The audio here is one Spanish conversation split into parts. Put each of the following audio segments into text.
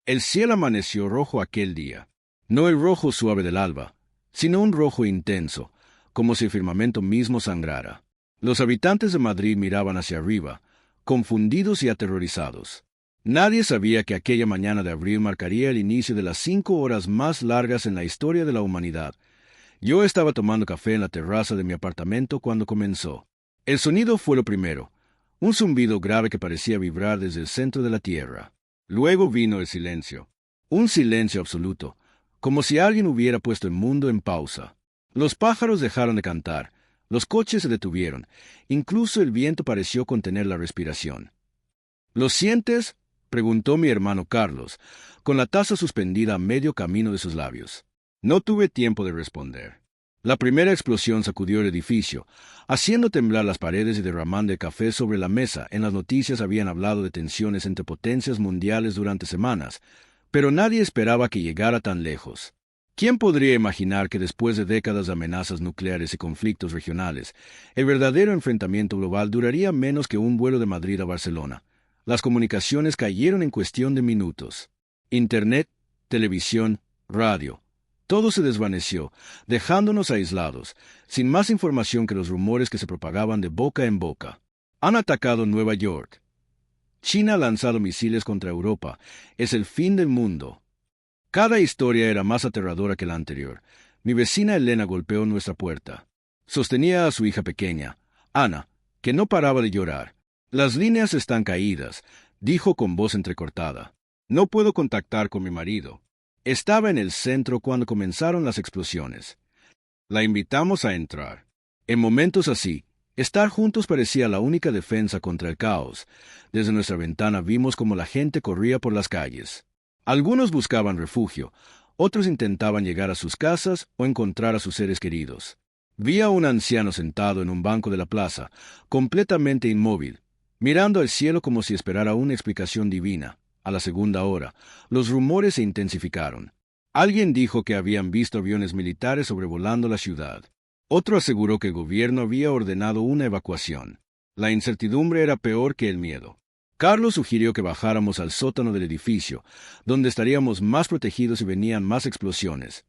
El cielo amaneció rojo aquel día. No el rojo suave del alba, sino un rojo intenso, como si el firmamento mismo sangrara. Los habitantes de Madrid miraban hacia arriba, confundidos y aterrorizados. Nadie sabía que aquella mañana de abril marcaría el inicio de las 5 horas más largas en la historia de la humanidad. Yo estaba tomando café en la terraza de mi apartamento cuando comenzó. El sonido fue lo primero, un zumbido grave que parecía vibrar desde el centro de la tierra. Luego vino el silencio, un silencio absoluto, como si alguien hubiera puesto el mundo en pausa. Los pájaros dejaron de cantar, los coches se detuvieron, incluso el viento pareció contener la respiración. ¿Lo sientes?, preguntó mi hermano Carlos, con la taza suspendida a medio camino de sus labios. No tuve tiempo de responder. La primera explosión sacudió el edificio, haciendo temblar las paredes y derramando el café sobre la mesa. En las noticias habían hablado de tensiones entre potencias mundiales durante semanas, pero nadie esperaba que llegara tan lejos. ¿Quién podría imaginar que después de décadas de amenazas nucleares y conflictos regionales, el verdadero enfrentamiento global duraría menos que un vuelo de Madrid a Barcelona? Las comunicaciones cayeron en cuestión de minutos. Internet, televisión, radio. Todo se desvaneció, dejándonos aislados, sin más información que los rumores que se propagaban de boca en boca. Han atacado Nueva York. China ha lanzado misiles contra Europa. Es el fin del mundo. Cada historia era más aterradora que la anterior. Mi vecina Elena golpeó nuestra puerta. Sostenía a su hija pequeña, Ana, que no paraba de llorar. Las líneas están caídas, dijo con voz entrecortada. No puedo contactar con mi marido. Estaba en el centro cuando comenzaron las explosiones. La invitamos a entrar. En momentos así, estar juntos parecía la única defensa contra el caos. Desde nuestra ventana vimos cómo la gente corría por las calles. Algunos buscaban refugio, otros intentaban llegar a sus casas o encontrar a sus seres queridos. Vi a un anciano sentado en un banco de la plaza, completamente inmóvil, mirando al cielo como si esperara una explicación divina. A la segunda hora, los rumores se intensificaron. Alguien dijo que habían visto aviones militares sobrevolando la ciudad. Otro aseguró que el gobierno había ordenado una evacuación. La incertidumbre era peor que el miedo. Carlos sugirió que bajáramos al sótano del edificio, donde estaríamos más protegidos si venían más explosiones.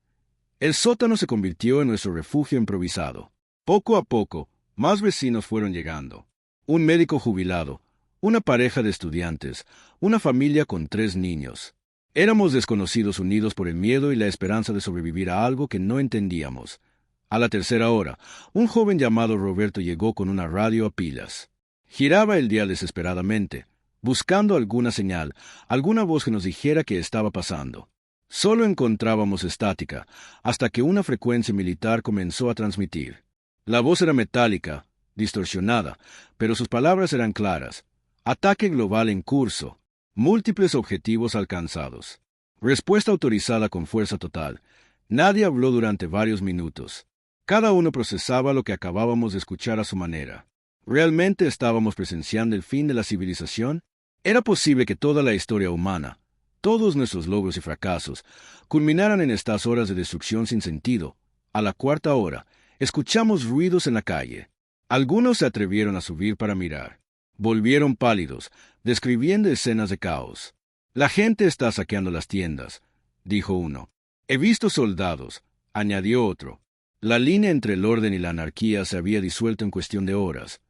El sótano se convirtió en nuestro refugio improvisado. Poco a poco, más vecinos fueron llegando. Un médico jubilado, una pareja de estudiantes, una familia con 3 niños. Éramos desconocidos unidos por el miedo y la esperanza de sobrevivir a algo que no entendíamos. A la tercera hora, un joven llamado Roberto llegó con una radio a pilas. Giraba el dial desesperadamente, buscando alguna señal, alguna voz que nos dijera qué estaba pasando. Solo encontrábamos estática, hasta que una frecuencia militar comenzó a transmitir. La voz era metálica, distorsionada, pero sus palabras eran claras. Ataque global en curso. Múltiples objetivos alcanzados. Respuesta autorizada con fuerza total. Nadie habló durante varios minutos. Cada uno procesaba lo que acabábamos de escuchar a su manera. ¿Realmente estábamos presenciando el fin de la civilización? ¿Era posible que toda la historia humana, todos nuestros logros y fracasos, culminaran en estas horas de destrucción sin sentido? A la cuarta hora, escuchamos ruidos en la calle. Algunos se atrevieron a subir para mirar. Volvieron pálidos, describiendo escenas de caos. La gente está saqueando las tiendas, dijo uno. He visto soldados, añadió otro. La línea entre el orden y la anarquía se había disuelto en cuestión de horas.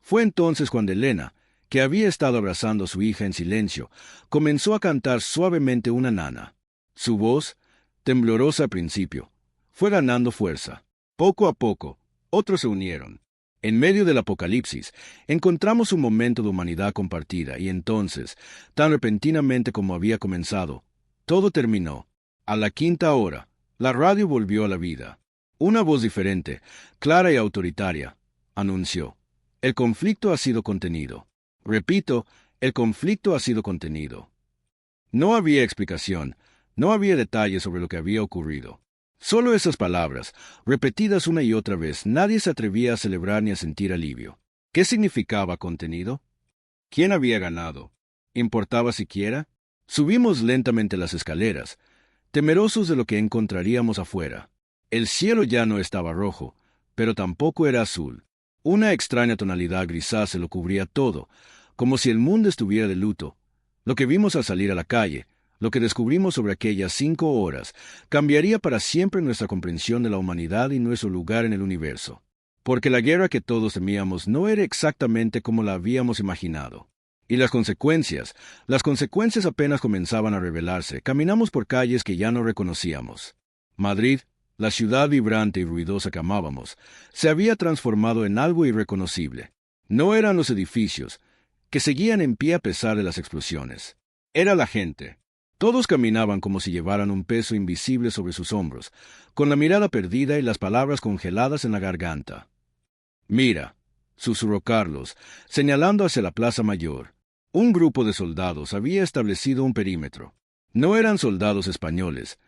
Fue entonces cuando Elena, que había estado abrazando a su hija en silencio, comenzó a cantar suavemente una nana. Su voz, temblorosa al principio, fue ganando fuerza. Poco a poco, otros se unieron. En medio del apocalipsis, encontramos un momento de humanidad compartida y entonces, tan repentinamente como había comenzado, todo terminó. A la quinta hora, la radio volvió a la vida. Una voz diferente, clara y autoritaria, anunció: el conflicto ha sido contenido. Repito, el conflicto ha sido contenido. No había explicación, no había detalles sobre lo que había ocurrido. Solo esas palabras, repetidas una y otra vez. Nadie se atrevía a celebrar ni a sentir alivio. ¿Qué significaba contenido? ¿Quién había ganado? ¿Importaba siquiera? Subimos lentamente las escaleras, temerosos de lo que encontraríamos afuera. El cielo ya no estaba rojo, pero tampoco era azul. Una extraña tonalidad grisácea se lo cubría todo, como si el mundo estuviera de luto. Lo que vimos al salir a la calle, Lo que descubrimos sobre aquellas 5 horas cambiaría para siempre nuestra comprensión de la humanidad y nuestro lugar en el universo. Porque la guerra que todos temíamos no era exactamente como la habíamos imaginado. Y las consecuencias apenas comenzaban a revelarse. Caminamos por calles que ya no reconocíamos. Madrid, la ciudad vibrante y ruidosa que amábamos, se había transformado en algo irreconocible. No eran los edificios, que seguían en pie a pesar de las explosiones. Era la gente. Todos caminaban como si llevaran un peso invisible sobre sus hombros, con la mirada perdida y las palabras congeladas en la garganta. «Mira», susurró Carlos, señalando hacia la Plaza Mayor. Un grupo de soldados había establecido un perímetro. No eran soldados españoles.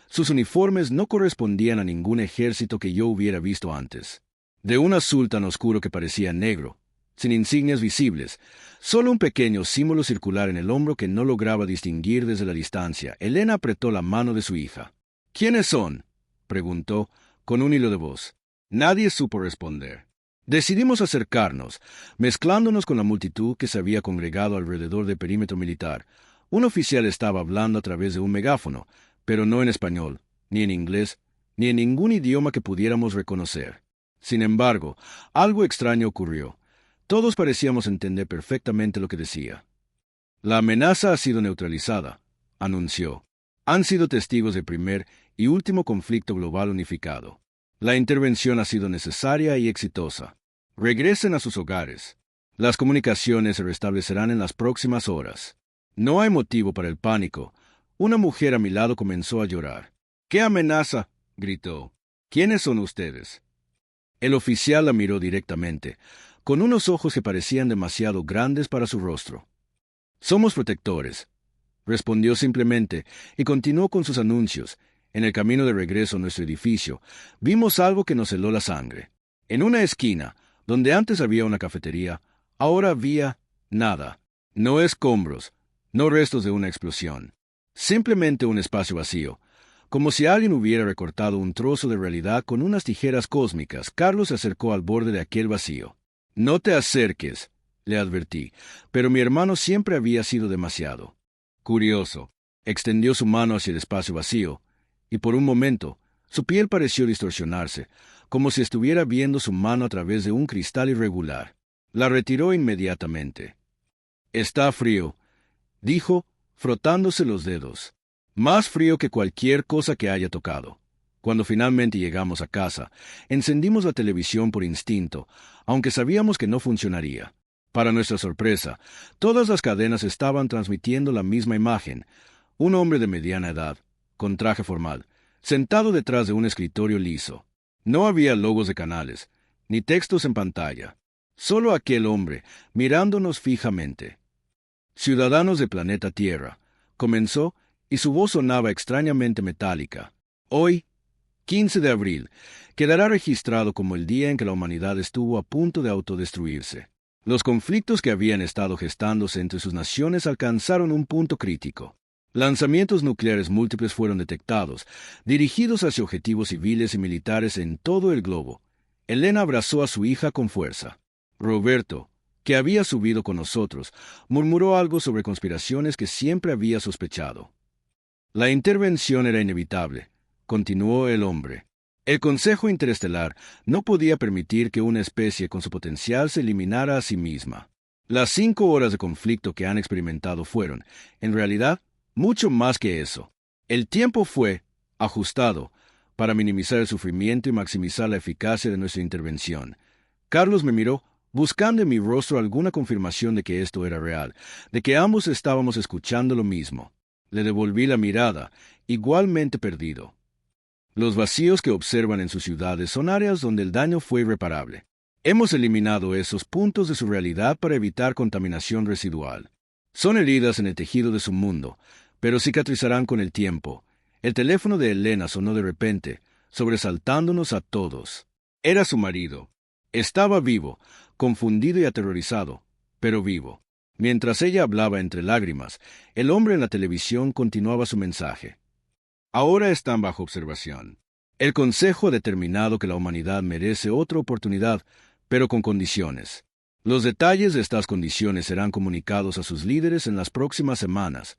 Sus uniformes no correspondían a ningún ejército que yo hubiera visto antes. De un azul tan oscuro que parecía negro, sin insignias visibles, solo un pequeño símbolo circular en el hombro que no lograba distinguir desde la distancia. Elena apretó la mano de su hija. «¿Quiénes son?», preguntó, con un hilo de voz. Nadie supo responder. Decidimos acercarnos, mezclándonos con la multitud que se había congregado alrededor del perímetro militar. Un oficial estaba hablando a través de un megáfono, pero no en español, ni en inglés, ni en ningún idioma que pudiéramos reconocer. Sin embargo, algo extraño ocurrió. Todos parecíamos entender perfectamente lo que decía. «La amenaza ha sido neutralizada», anunció. «Han sido testigos del primer y último conflicto global unificado. La intervención ha sido necesaria y exitosa. Regresen a sus hogares. Las comunicaciones se restablecerán en las próximas horas. No hay motivo para el pánico». Una mujer a mi lado comenzó a llorar. «¿Qué amenaza?», gritó. «¿Quiénes son ustedes?». El oficial la miró directamente, con unos ojos que parecían demasiado grandes para su rostro. «Somos protectores», respondió simplemente, y continuó con sus anuncios. En el camino de regreso a nuestro edificio, vimos algo que nos heló la sangre. En una esquina, donde antes había una cafetería, ahora había nada. No escombros, no restos de una explosión. Simplemente un espacio vacío, como si alguien hubiera recortado un trozo de realidad con unas tijeras cósmicas. Carlos se acercó al borde de aquel vacío. «No te acerques», le advertí, pero mi hermano siempre había sido demasiado curioso. Extendió su mano hacia el espacio vacío, y por un momento, su piel pareció distorsionarse, como si estuviera viendo su mano a través de un cristal irregular. La retiró inmediatamente. «Está frío», dijo, frotándose los dedos. «Más frío que cualquier cosa que haya tocado». Cuando finalmente llegamos a casa, encendimos la televisión por instinto, aunque sabíamos que no funcionaría. Para nuestra sorpresa, todas las cadenas estaban transmitiendo la misma imagen. Un hombre de mediana edad, con traje formal, sentado detrás de un escritorio liso. No había logos de canales, ni textos en pantalla. Solo aquel hombre, mirándonos fijamente. «Ciudadanos del planeta Tierra», comenzó, y su voz sonaba extrañamente metálica. «Hoy, 15 de abril, quedará registrado como el día en que la humanidad estuvo a punto de autodestruirse. Los conflictos que habían estado gestándose entre sus naciones alcanzaron un punto crítico. Lanzamientos nucleares múltiples fueron detectados, dirigidos hacia objetivos civiles y militares en todo el globo. Elena abrazó a su hija con fuerza. Roberto, que había subido con nosotros, murmuró algo sobre conspiraciones que siempre había sospechado. «La intervención era inevitable», continuó el hombre. «El Consejo Interestelar no podía permitir que una especie con su potencial se eliminara a sí misma. Las 5 horas de conflicto que han experimentado fueron, en realidad, mucho más que eso. El tiempo fue ajustado para minimizar el sufrimiento y maximizar la eficacia de nuestra intervención». Carlos me miró, buscando en mi rostro alguna confirmación de que esto era real, de que ambos estábamos escuchando lo mismo. Le devolví la mirada, igualmente perdido. Los vacíos que observan en sus ciudades son áreas donde el daño fue irreparable. Hemos eliminado esos puntos de su realidad para evitar contaminación residual. Son heridas en el tejido de su mundo, pero cicatrizarán con el tiempo. El teléfono de Elena sonó de repente, sobresaltándonos a todos. Era su marido. Estaba vivo, confundido y aterrorizado, pero vivo. Mientras ella hablaba entre lágrimas, el hombre en la televisión continuaba su mensaje. «Ahora están bajo observación. El Consejo ha determinado que la humanidad merece otra oportunidad, pero con condiciones. Los detalles de estas condiciones serán comunicados a sus líderes en las próximas semanas.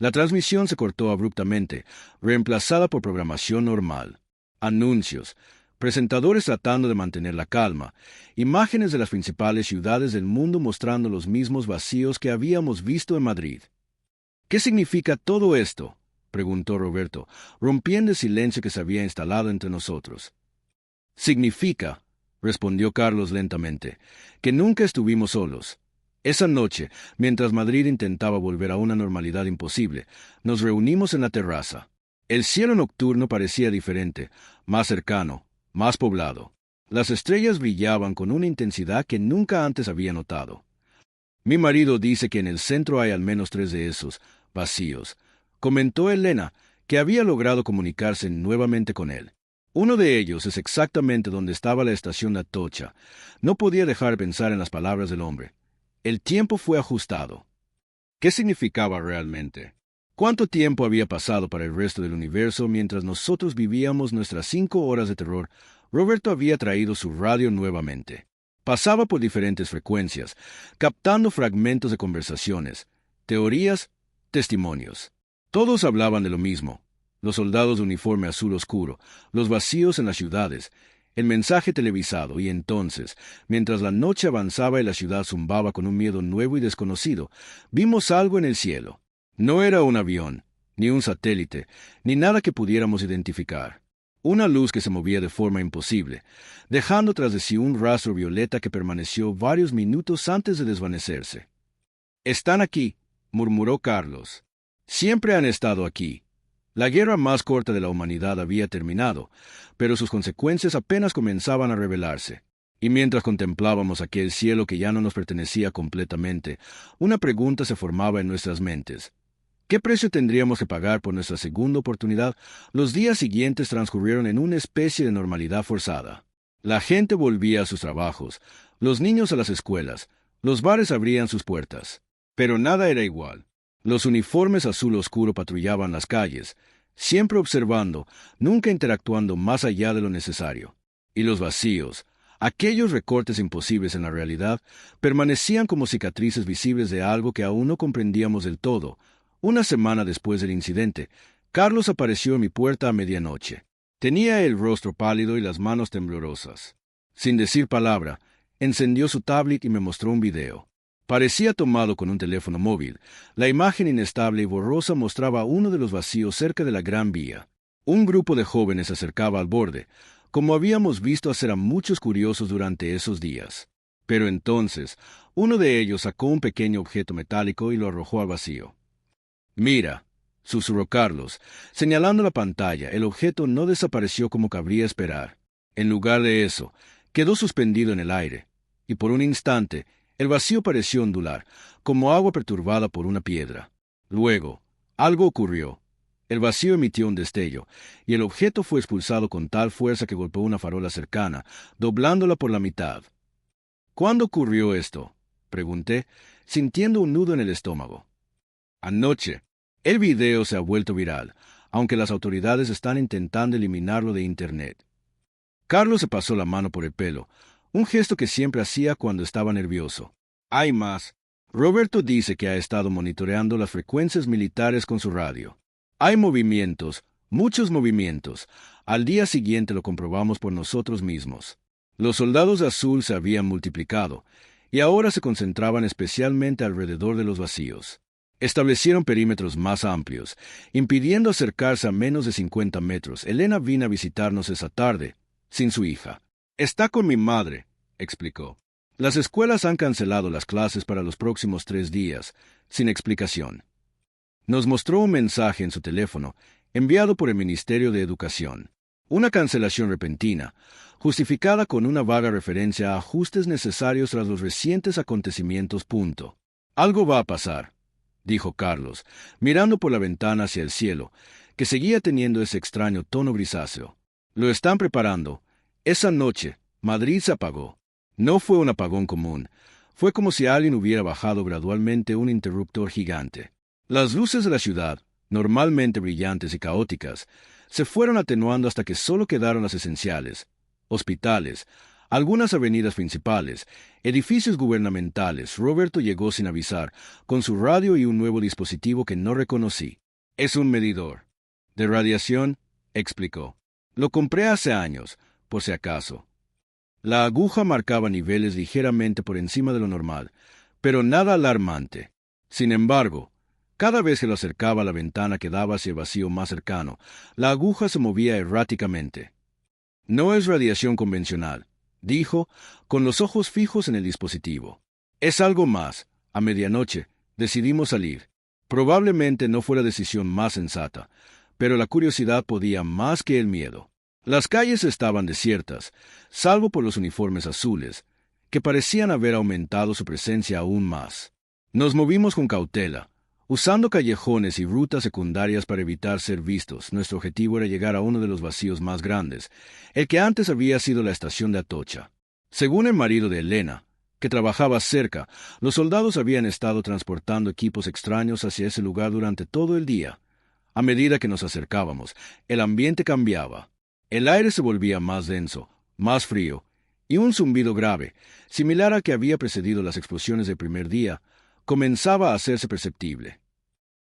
La transmisión se cortó abruptamente, reemplazada por programación normal. Anuncios, presentadores tratando de mantener la calma, imágenes de las principales ciudades del mundo mostrando los mismos vacíos que habíamos visto en Madrid. ¿Qué significa todo esto?, preguntó Roberto, rompiendo el silencio que se había instalado entre nosotros. Significa, respondió Carlos lentamente, que nunca estuvimos solos. Esa noche, mientras Madrid intentaba volver a una normalidad imposible, nos reunimos en la terraza. El cielo nocturno parecía diferente, más cercano, más poblado. Las estrellas brillaban con una intensidad que nunca antes había notado. Mi marido dice que en el centro hay al menos 3 de esos, vacíos, comentó Elena, que había logrado comunicarse nuevamente con él. Uno de ellos es exactamente donde estaba la estación de Atocha. No podía dejar de pensar en las palabras del hombre. El tiempo fue ajustado. ¿Qué significaba realmente? ¿Cuánto tiempo había pasado para el resto del universo mientras nosotros vivíamos nuestras 5 horas de terror? Roberto había traído su radio nuevamente. Pasaba por diferentes frecuencias, captando fragmentos de conversaciones, teorías, testimonios. Todos hablaban de lo mismo: los soldados de uniforme azul oscuro, los vacíos en las ciudades, el mensaje televisado. Y entonces, mientras la noche avanzaba y la ciudad zumbaba con un miedo nuevo y desconocido, vimos algo en el cielo. No era un avión, ni un satélite, ni nada que pudiéramos identificar. Una luz que se movía de forma imposible, dejando tras de sí un rastro violeta que permaneció varios minutos antes de desvanecerse. «Están aquí», murmuró Carlos. «Siempre han estado aquí». La guerra más corta de la humanidad había terminado, pero sus consecuencias apenas comenzaban a revelarse. Y mientras contemplábamos aquel cielo que ya no nos pertenecía completamente, una pregunta se formaba en nuestras mentes. ¿Qué precio tendríamos que pagar por nuestra segunda oportunidad? Los días siguientes transcurrieron en una especie de normalidad forzada. La gente volvía a sus trabajos, los niños a las escuelas, los bares abrían sus puertas. Pero nada era igual. Los uniformes azul oscuro patrullaban las calles, siempre observando, nunca interactuando más allá de lo necesario. Y los vacíos, aquellos recortes imposibles en la realidad, permanecían como cicatrices visibles de algo que aún no comprendíamos del todo. Una semana después del incidente, Carlos apareció en mi puerta a medianoche. Tenía el rostro pálido y las manos temblorosas. Sin decir palabra, encendió su tablet y me mostró un video. Parecía tomado con un teléfono móvil. La imagen inestable y borrosa mostraba uno de los vacíos cerca de la Gran Vía. Un grupo de jóvenes se acercaba al borde, como habíamos visto hacer a muchos curiosos durante esos días. Pero entonces, uno de ellos sacó un pequeño objeto metálico y lo arrojó al vacío. «Mira», susurró Carlos, señalando la pantalla. El objeto no desapareció como cabría esperar. En lugar de eso, quedó suspendido en el aire, y por un instante, el vacío pareció ondular, como agua perturbada por una piedra. Luego, algo ocurrió. El vacío emitió un destello, y el objeto fue expulsado con tal fuerza que golpeó una farola cercana, doblándola por la mitad. «¿Cuándo ocurrió esto?», pregunté, sintiendo un nudo en el estómago. «Anoche. El video se ha vuelto viral, aunque las autoridades están intentando eliminarlo de Internet». Carlos se pasó la mano por el pelo, un gesto que siempre hacía cuando estaba nervioso. «Hay más. Roberto dice que ha estado monitoreando las frecuencias militares con su radio. Hay movimientos, muchos movimientos. Al día siguiente lo comprobamos por nosotros mismos. Los soldados de azul se habían multiplicado, y ahora se concentraban especialmente alrededor de los vacíos. Establecieron perímetros más amplios, impidiendo acercarse a menos de 50 metros. Elena vino a visitarnos esa tarde, sin su hija. «Está con mi madre», explicó. «Las escuelas han cancelado las clases para los próximos 3 días, sin explicación». Nos mostró un mensaje en su teléfono, enviado por el Ministerio de Educación. Una cancelación repentina, justificada con una vaga referencia a ajustes necesarios tras los recientes acontecimientos. «Algo va a pasar», dijo Carlos, mirando por la ventana hacia el cielo, que seguía teniendo ese extraño tono grisáceo. «Lo están preparando». Esa noche, Madrid se apagó. No fue un apagón común. Fue como si alguien hubiera bajado gradualmente un interruptor gigante. Las luces de la ciudad, normalmente brillantes y caóticas, se fueron atenuando hasta que solo quedaron las esenciales: hospitales, Algunas avenidas principales, edificios gubernamentales. Roberto llegó sin avisar, con su radio y un nuevo dispositivo que no reconocí. Es un medidor de radiación, explicó. Lo compré hace años, por si acaso. La aguja marcaba niveles ligeramente por encima de lo normal, pero nada alarmante. Sin embargo, cada vez que lo acercaba a la ventana que daba hacia el vacío más cercano, la aguja se movía erráticamente. No es radiación convencional, dijo, con los ojos fijos en el dispositivo. Es algo más. A medianoche, decidimos salir. Probablemente no fue la decisión más sensata, pero la curiosidad podía más que el miedo. Las calles estaban desiertas, salvo por los uniformes azules, que parecían haber aumentado su presencia aún más. Nos movimos con cautela, usando callejones y rutas secundarias para evitar ser vistos. Nuestro objetivo era llegar a uno de los vacíos más grandes, el que antes había sido la estación de Atocha. Según el marido de Elena, que trabajaba cerca, los soldados habían estado transportando equipos extraños hacia ese lugar durante todo el día. A medida que nos acercábamos, el ambiente cambiaba. El aire se volvía más denso, más frío, y un zumbido grave, similar al que había precedido las explosiones del primer día, comenzaba a hacerse perceptible.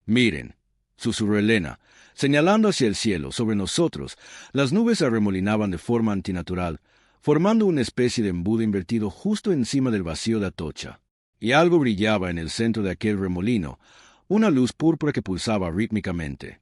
«Miren», susurró Elena, señalando hacia el cielo. Sobre nosotros, las nubes se arremolinaban de forma antinatural, formando una especie de embudo invertido justo encima del vacío de Atocha. Y algo brillaba en el centro de aquel remolino, una luz púrpura que pulsaba rítmicamente.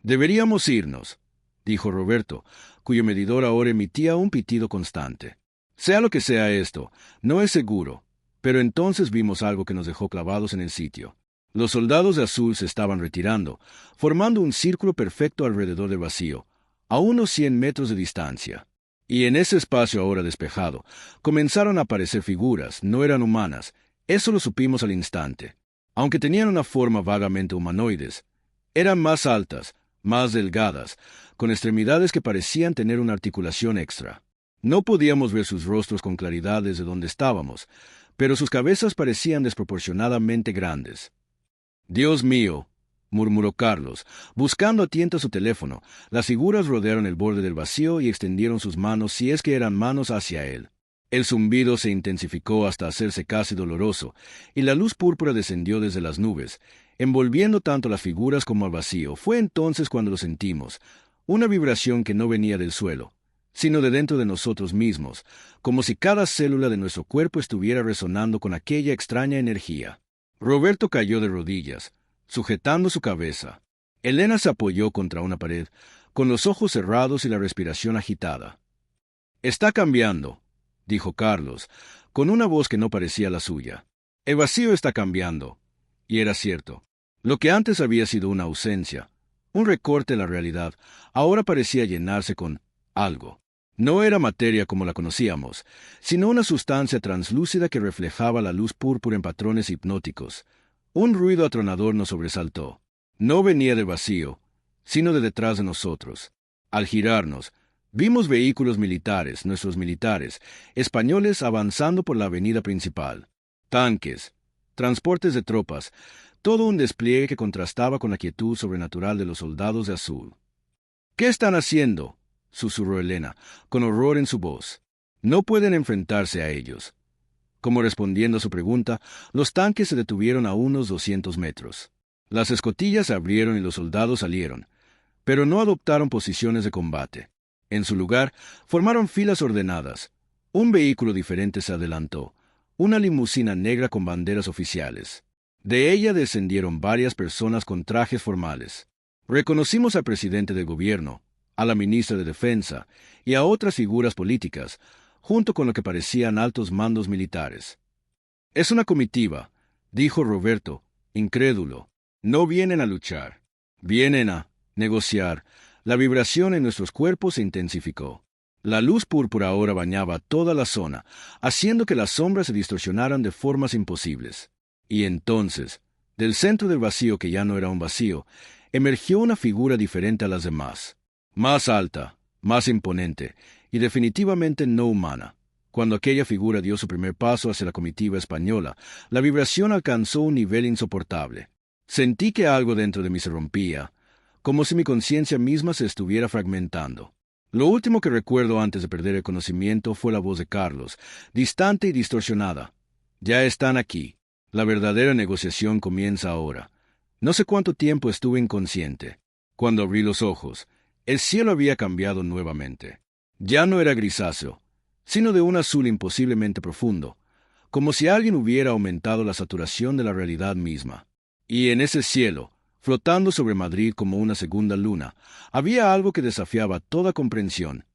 «Deberíamos irnos», dijo Roberto, cuyo medidor ahora emitía un pitido constante. «Sea lo que sea esto, no es seguro». Pero entonces vimos algo que nos dejó clavados en el sitio. Los soldados de azul se estaban retirando, formando un círculo perfecto alrededor del vacío, a unos 100 metros de distancia. Y en ese espacio ahora despejado, comenzaron a aparecer figuras. No eran humanas, eso lo supimos al instante. Aunque tenían una forma vagamente humanoides, eran más altas, más delgadas, con extremidades que parecían tener una articulación extra. No podíamos ver sus rostros con claridad desde donde estábamos, pero sus cabezas parecían desproporcionadamente grandes. «Dios mío», murmuró Carlos, buscando a tienta su teléfono. Las figuras rodearon el borde del vacío y extendieron sus manos, si es que eran manos, hacia él. El zumbido se intensificó hasta hacerse casi doloroso, y la luz púrpura descendió desde las nubes, envolviendo tanto las figuras como al vacío. Fue entonces cuando lo sentimos, una vibración que no venía del suelo, sino de dentro de nosotros mismos, como si cada célula de nuestro cuerpo estuviera resonando con aquella extraña energía. Roberto cayó de rodillas, sujetando su cabeza. Elena se apoyó contra una pared, con los ojos cerrados y la respiración agitada. «Está cambiando», dijo Carlos, con una voz que no parecía la suya. «El vacío está cambiando». Y era cierto. Lo que antes había sido una ausencia, un recorte de la realidad, ahora parecía llenarse con algo. No era materia como la conocíamos, sino una sustancia translúcida que reflejaba la luz púrpura en patrones hipnóticos. Un ruido atronador nos sobresaltó. No venía del vacío, sino de detrás de nosotros. Al girarnos, vimos vehículos militares, nuestros militares, españoles, avanzando por la avenida principal. Tanques, transportes de tropas, todo un despliegue que contrastaba con la quietud sobrenatural de los soldados de azul. «¿Qué están haciendo?», susurró Elena, con horror en su voz. «No pueden enfrentarse a ellos». Como respondiendo a su pregunta, los tanques se detuvieron a unos 200 metros. Las escotillas se abrieron y los soldados salieron, pero no adoptaron posiciones de combate. En su lugar, formaron filas ordenadas. Un vehículo diferente se adelantó, una limusina negra con banderas oficiales. De ella descendieron varias personas con trajes formales. Reconocimos al presidente del gobierno, a la ministra de Defensa y a otras figuras políticas, junto con lo que parecían altos mandos militares. «Es una comitiva», dijo Roberto, incrédulo. «No vienen a luchar, vienen a negociar». La vibración en nuestros cuerpos se intensificó. La luz púrpura ahora bañaba toda la zona, haciendo que las sombras se distorsionaran de formas imposibles. Y entonces, del centro del vacío, que ya no era un vacío, emergió una figura diferente a las demás. Más alta, más imponente, y definitivamente no humana. Cuando aquella figura dio su primer paso hacia la comitiva española, la vibración alcanzó un nivel insoportable. Sentí que algo dentro de mí se rompía, como si mi conciencia misma se estuviera fragmentando. Lo último que recuerdo antes de perder el conocimiento fue la voz de Carlos, distante y distorsionada. Ya están aquí. La verdadera negociación comienza ahora. No sé cuánto tiempo estuve inconsciente. Cuando abrí los ojos, el cielo había cambiado nuevamente. Ya no era grisáceo, sino de un azul imposiblemente profundo, como si alguien hubiera aumentado la saturación de la realidad misma. Y en ese cielo, flotando sobre Madrid como una segunda luna, había algo que desafiaba toda comprensión.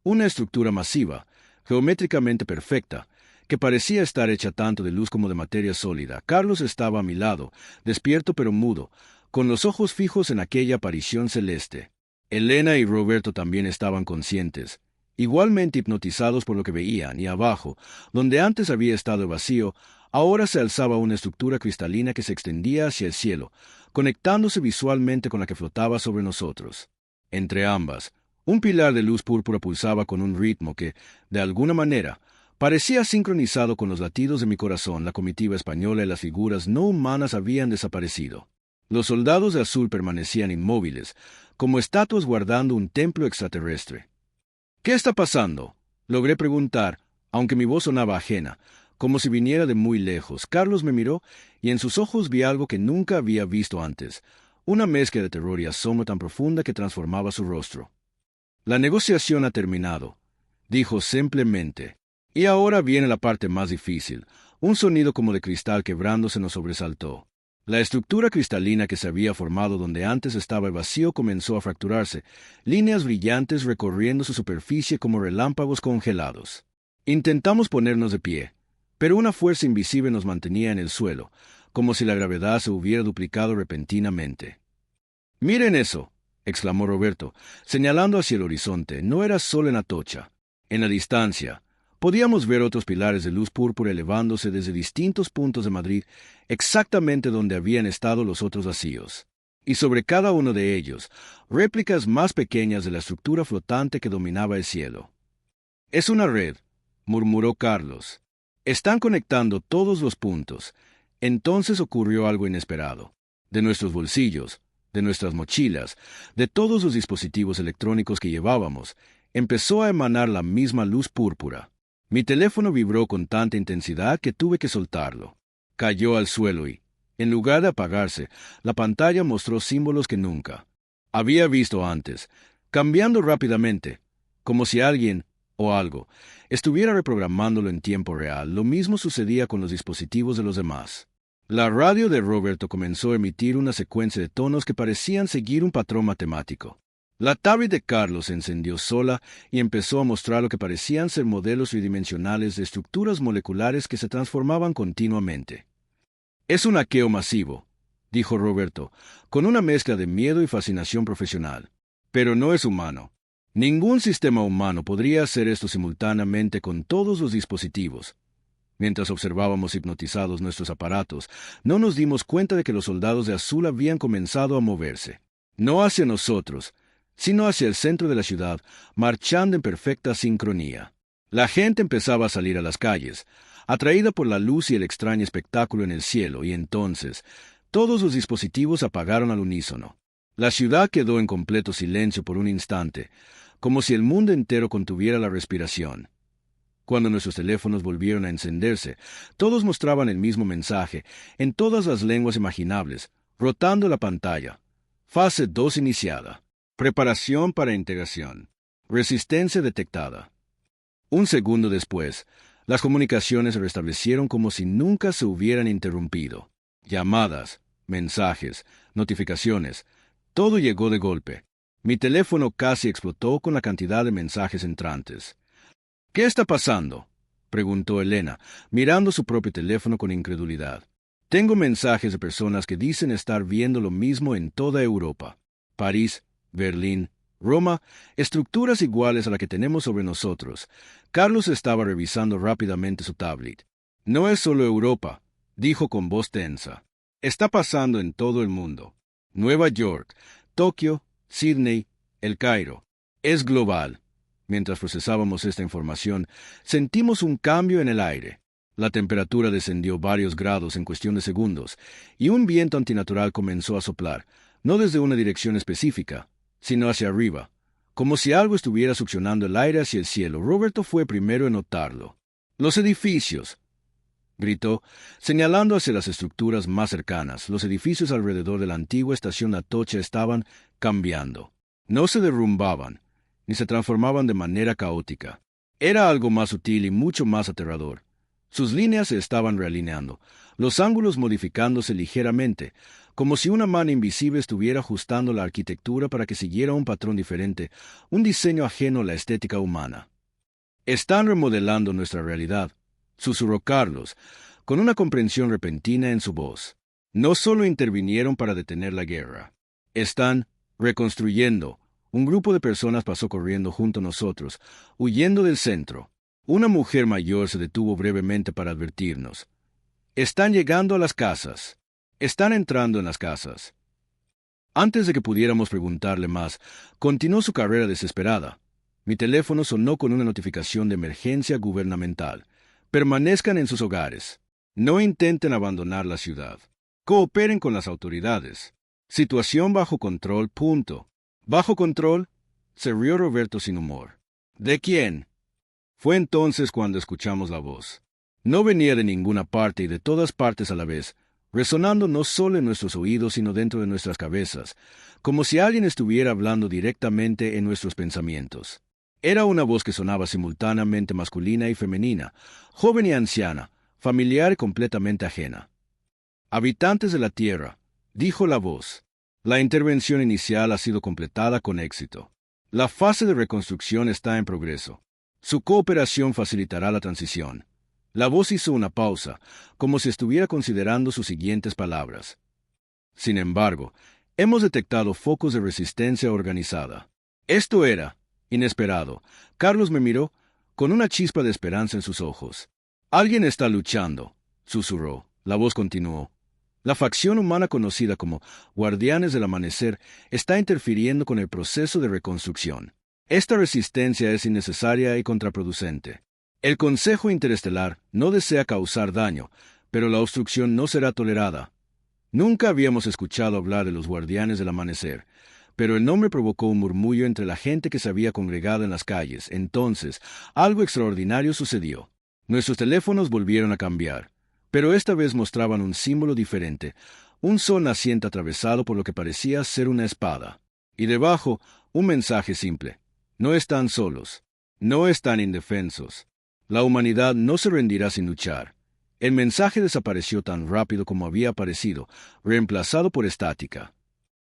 Una estructura masiva, geométricamente perfecta, que parecía estar hecha tanto de luz como de materia sólida. Carlos estaba a mi lado, despierto pero mudo, con los ojos fijos en aquella aparición celeste. Elena y Roberto también estaban conscientes, igualmente hipnotizados por lo que veían, y abajo, donde antes había estado vacío, ahora se alzaba una estructura cristalina que se extendía hacia el cielo, conectándose visualmente con la que flotaba sobre nosotros. Entre ambas, un pilar de luz púrpura pulsaba con un ritmo que, de alguna manera, parecía sincronizado con los latidos de mi corazón. La comitiva española y las figuras no humanas habían desaparecido. Los soldados de azul permanecían inmóviles, como estatuas guardando un templo extraterrestre. ¿Qué está pasando?, logré preguntar, aunque mi voz sonaba ajena, como si viniera de muy lejos. Carlos me miró, y en sus ojos vi algo que nunca había visto antes, una mezcla de terror y asombro tan profunda que transformaba su rostro. La negociación ha terminado, dijo simplemente. Y ahora viene la parte más difícil. Un sonido como de cristal quebrándose nos sobresaltó. La estructura cristalina que se había formado donde antes estaba el vacío comenzó a fracturarse, líneas brillantes recorriendo su superficie como relámpagos congelados. Intentamos ponernos de pie, pero una fuerza invisible nos mantenía en el suelo, como si la gravedad se hubiera duplicado repentinamente. «¡Miren eso!», exclamó Roberto, señalando hacia el horizonte. No era solo en Atocha. En la distancia, podíamos ver otros pilares de luz púrpura elevándose desde distintos puntos de Madrid, exactamente donde habían estado los otros vacíos. Y sobre cada uno de ellos, réplicas más pequeñas de la estructura flotante que dominaba el cielo. «Es una red», murmuró Carlos. «Están conectando todos los puntos». Entonces ocurrió algo inesperado. De nuestros bolsillos, de nuestras mochilas, de todos los dispositivos electrónicos que llevábamos, empezó a emanar la misma luz púrpura. Mi teléfono vibró con tanta intensidad que tuve que soltarlo. Cayó al suelo y, en lugar de apagarse, la pantalla mostró símbolos que nunca había visto antes, cambiando rápidamente, como si alguien o algo estuviera reprogramándolo en tiempo real. Lo mismo sucedía con los dispositivos de los demás. La radio de Roberto comenzó a emitir una secuencia de tonos que parecían seguir un patrón matemático. La tablet de Carlos se encendió sola y empezó a mostrar lo que parecían ser modelos tridimensionales de estructuras moleculares que se transformaban continuamente. «Es un hackeo masivo», dijo Roberto, con una mezcla de miedo y fascinación profesional. «Pero no es humano. Ningún sistema humano podría hacer esto simultáneamente con todos los dispositivos». Mientras observábamos hipnotizados nuestros aparatos, no nos dimos cuenta de que los soldados de azul habían comenzado a moverse. No hacia nosotros, sino hacia el centro de la ciudad, marchando en perfecta sincronía. La gente empezaba a salir a las calles, atraída por la luz y el extraño espectáculo en el cielo, y entonces todos los dispositivos apagaron al unísono. La ciudad quedó en completo silencio por un instante, como si el mundo entero contuviera la respiración. Cuando nuestros teléfonos volvieron a encenderse, todos mostraban el mismo mensaje, en todas las lenguas imaginables, rotando la pantalla. Fase 2 iniciada. Preparación para integración. Resistencia detectada. Un segundo después, las comunicaciones se restablecieron como si nunca se hubieran interrumpido. Llamadas, mensajes, notificaciones, todo llegó de golpe. Mi teléfono casi explotó con la cantidad de mensajes entrantes. «¿Qué está pasando?», preguntó Elena, mirando su propio teléfono con incredulidad. «Tengo mensajes de personas que dicen estar viendo lo mismo en toda Europa. París, Berlín, Roma, estructuras iguales a la que tenemos sobre nosotros». Carlos estaba revisando rápidamente su tablet. «No es solo Europa», dijo con voz tensa. «Está pasando en todo el mundo. Nueva York, Tokio, Sydney, El Cairo. Es global». Mientras procesábamos esta información, sentimos un cambio en el aire. La temperatura descendió varios grados en cuestión de segundos, y un viento antinatural comenzó a soplar, no desde una dirección específica, sino hacia arriba, como si algo estuviera succionando el aire hacia el cielo. Roberto fue primero en notarlo. «Los edificios», gritó, señalando hacia las estructuras más cercanas. Los edificios alrededor de la antigua estación Atocha estaban cambiando. No se derrumbaban, ni se transformaban de manera caótica. Era algo más sutil y mucho más aterrador. Sus líneas se estaban realineando, los ángulos modificándose ligeramente, como si una mano invisible estuviera ajustando la arquitectura para que siguiera un patrón diferente, un diseño ajeno a la estética humana. «Están remodelando nuestra realidad», susurró Carlos, con una comprensión repentina en su voz. «No solo intervinieron para detener la guerra. Están reconstruyendo». Un grupo de personas pasó corriendo junto a nosotros, huyendo del centro. Una mujer mayor se detuvo brevemente para advertirnos. «Están llegando a las casas. Están entrando en las casas». Antes de que pudiéramos preguntarle más, continuó su carrera desesperada. Mi teléfono sonó con una notificación de emergencia gubernamental. «Permanezcan en sus hogares. No intenten abandonar la ciudad. Cooperen con las autoridades. Situación bajo control. Punto». «¿Bajo control?», se rió Roberto sin humor. «¿De quién?». Fue entonces cuando escuchamos la voz. No venía de ninguna parte y de todas partes a la vez, resonando no solo en nuestros oídos sino dentro de nuestras cabezas, como si alguien estuviera hablando directamente en nuestros pensamientos. Era una voz que sonaba simultáneamente masculina y femenina, joven y anciana, familiar y completamente ajena. «Habitantes de la tierra», dijo la voz. «La intervención inicial ha sido completada con éxito. La fase de reconstrucción está en progreso. Su cooperación facilitará la transición». La voz hizo una pausa, como si estuviera considerando sus siguientes palabras. «Sin embargo, hemos detectado focos de resistencia organizada». Esto era inesperado. Carlos me miró con una chispa de esperanza en sus ojos. «Alguien está luchando», susurró. La voz continuó. «La facción humana conocida como Guardianes del Amanecer está interfiriendo con el proceso de reconstrucción. Esta resistencia es innecesaria y contraproducente. El Consejo Interestelar no desea causar daño, pero la obstrucción no será tolerada». Nunca habíamos escuchado hablar de los Guardianes del Amanecer, pero el nombre provocó un murmullo entre la gente que se había congregado en las calles. Entonces, algo extraordinario sucedió. Nuestros teléfonos volvieron a cambiar, pero esta vez mostraban un símbolo diferente, un sol naciente atravesado por lo que parecía ser una espada. Y debajo, un mensaje simple. «No están solos. No están indefensos. La humanidad no se rendirá sin luchar». El mensaje desapareció tan rápido como había aparecido, reemplazado por estática.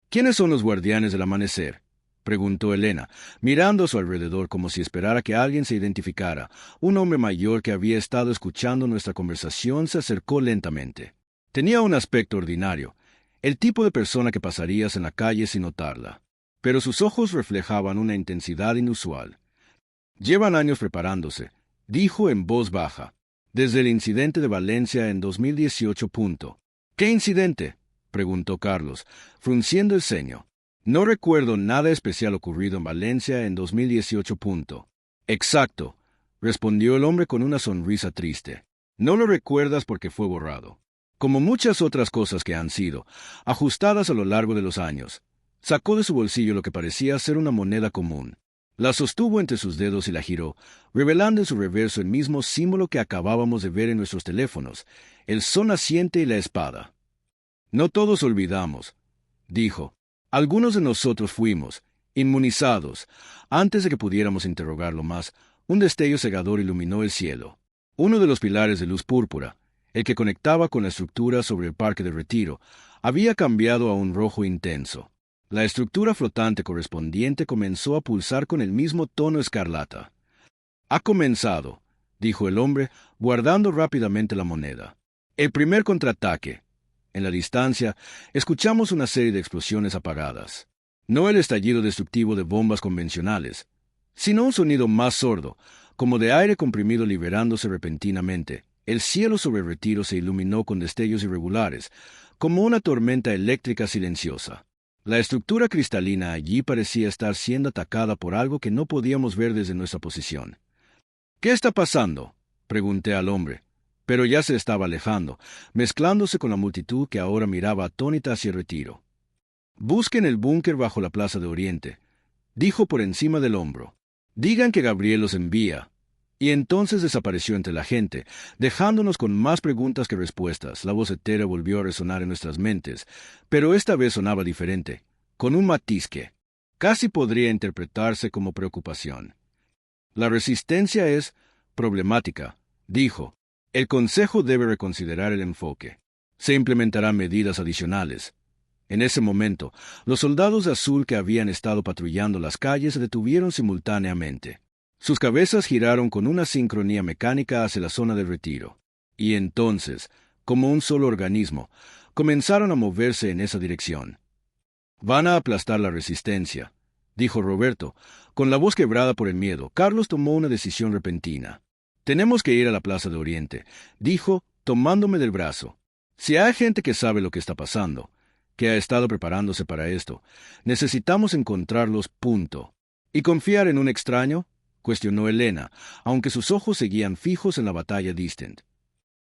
«¿Quiénes son los Guardianes del Amanecer?», preguntó Elena, mirando a su alrededor como si esperara que alguien se identificara. Un hombre mayor que había estado escuchando nuestra conversación se acercó lentamente. Tenía un aspecto ordinario, el tipo de persona que pasarías en la calle sin notarla, pero sus ojos reflejaban una intensidad inusual. «Llevan años preparándose», dijo en voz baja, «desde el incidente de Valencia en 2018. «¿Qué incidente?», preguntó Carlos, frunciendo el ceño. «No recuerdo nada especial ocurrido en Valencia en 2018. «Exacto», respondió el hombre con una sonrisa triste. «No lo recuerdas porque fue borrado. Como muchas otras cosas que han sido, ajustadas a lo largo de los años». Sacó de su bolsillo lo que parecía ser una moneda común. La sostuvo entre sus dedos y la giró, revelando en su reverso el mismo símbolo que acabábamos de ver en nuestros teléfonos, el sol naciente y la espada. «No todos olvidamos», dijo. «Algunos de nosotros fuimos inmunizados». Antes de que pudiéramos interrogarlo más, un destello cegador iluminó el cielo. Uno de los pilares de luz púrpura, el que conectaba con la estructura sobre el Parque de Retiro, había cambiado a un rojo intenso. La estructura flotante correspondiente comenzó a pulsar con el mismo tono escarlata. «Ha comenzado», dijo el hombre, guardando rápidamente la moneda. «El primer contraataque». En la distancia, escuchamos una serie de explosiones apagadas. No el estallido destructivo de bombas convencionales, sino un sonido más sordo, como de aire comprimido liberándose repentinamente. El cielo sobre Retiro se iluminó con destellos irregulares, como una tormenta eléctrica silenciosa. La estructura cristalina allí parecía estar siendo atacada por algo que no podíamos ver desde nuestra posición. «¿Qué está pasando?», pregunté al hombre, pero ya se estaba alejando, mezclándose con la multitud que ahora miraba atónita hacia el Retiro. «Busquen el búnker bajo la Plaza de Oriente», dijo por encima del hombro. Digan que Gabriel los envía. Y entonces desapareció entre la gente, dejándonos con más preguntas que respuestas. La voz etérea volvió a resonar en nuestras mentes, pero esta vez sonaba diferente, con un matiz que casi podría interpretarse como preocupación. La resistencia es problemática, dijo. El Consejo debe reconsiderar el enfoque. Se implementarán medidas adicionales. En ese momento, los soldados de azul que habían estado patrullando las calles se detuvieron simultáneamente. Sus cabezas giraron con una sincronía mecánica hacia la zona de retiro. Y entonces, como un solo organismo, comenzaron a moverse en esa dirección. Van a aplastar la resistencia, dijo Roberto. Con la voz quebrada por el miedo, Carlos tomó una decisión repentina. Tenemos que ir a la Plaza de Oriente, dijo, tomándome del brazo. Si hay gente que sabe lo que está pasando, que ha estado preparándose para esto, necesitamos encontrarlos, punto. ¿Y confiar en un extraño?, cuestionó Elena, aunque sus ojos seguían fijos en la batalla distant.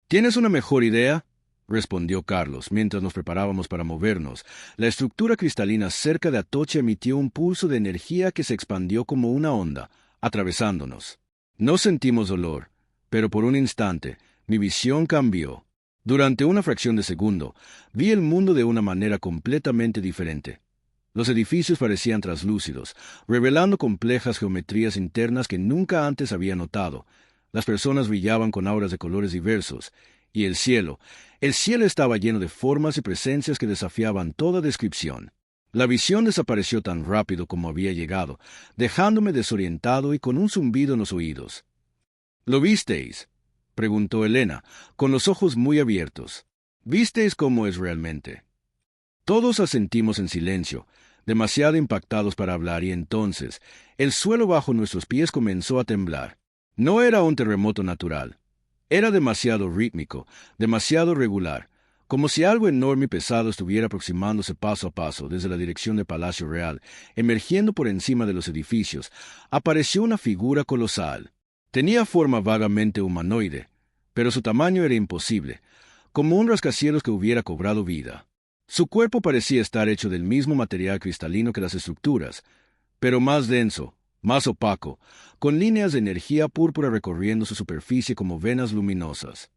¿Tienes una mejor idea?, respondió Carlos, mientras nos preparábamos para movernos. La estructura cristalina cerca de Atocha emitió un pulso de energía que se expandió como una onda, atravesándonos. No sentimos dolor, pero por un instante, mi visión cambió. Durante una fracción de segundo, vi el mundo de una manera completamente diferente. Los edificios parecían translúcidos, revelando complejas geometrías internas que nunca antes había notado. Las personas brillaban con auras de colores diversos, y el cielo estaba lleno de formas y presencias que desafiaban toda descripción. La visión desapareció tan rápido como había llegado, dejándome desorientado y con un zumbido en los oídos. ¿Lo visteis?, preguntó Elena, con los ojos muy abiertos. ¿Visteis cómo es realmente? Todos asentimos en silencio, demasiado impactados para hablar, y entonces el suelo bajo nuestros pies comenzó a temblar. No era un terremoto natural. Era demasiado rítmico, demasiado regular, como si algo enorme y pesado estuviera aproximándose paso a paso desde la dirección del Palacio Real. Emergiendo por encima de los edificios, apareció una figura colosal. Tenía forma vagamente humanoide, pero su tamaño era imposible, como un rascacielos que hubiera cobrado vida. Su cuerpo parecía estar hecho del mismo material cristalino que las estructuras, pero más denso, más opaco, con líneas de energía púrpura recorriendo su superficie como venas luminosas.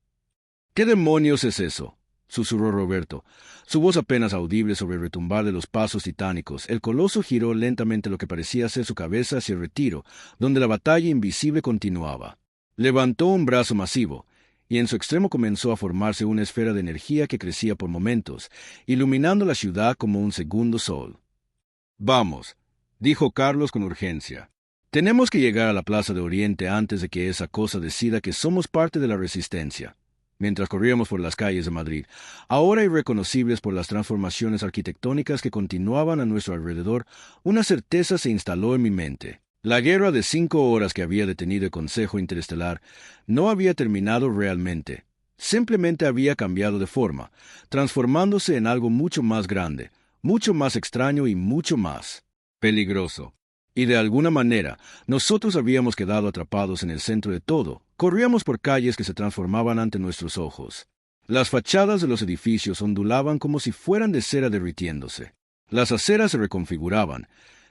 ¿Qué demonios es eso?, susurró Roberto, su voz apenas audible sobre el retumbar de los pasos titánicos. El coloso giró lentamente lo que parecía ser su cabeza hacia el retiro, donde la batalla invisible continuaba. Levantó un brazo masivo, y en su extremo comenzó a formarse una esfera de energía que crecía por momentos, iluminando la ciudad como un segundo sol. «Vamos», dijo Carlos con urgencia. «Tenemos que llegar a la Plaza de Oriente antes de que esa cosa decida que somos parte de la resistencia». Mientras corríamos por las calles de Madrid, ahora irreconocibles por las transformaciones arquitectónicas que continuaban a nuestro alrededor, una certeza se instaló en mi mente. La guerra de 5 horas que había detenido el Consejo Interestelar no había terminado realmente. Simplemente había cambiado de forma, transformándose en algo mucho más grande, mucho más extraño y mucho más peligroso. Y de alguna manera, nosotros habíamos quedado atrapados en el centro de todo. Corríamos por calles que se transformaban ante nuestros ojos. Las fachadas de los edificios ondulaban como si fueran de cera derritiéndose. Las aceras se reconfiguraban,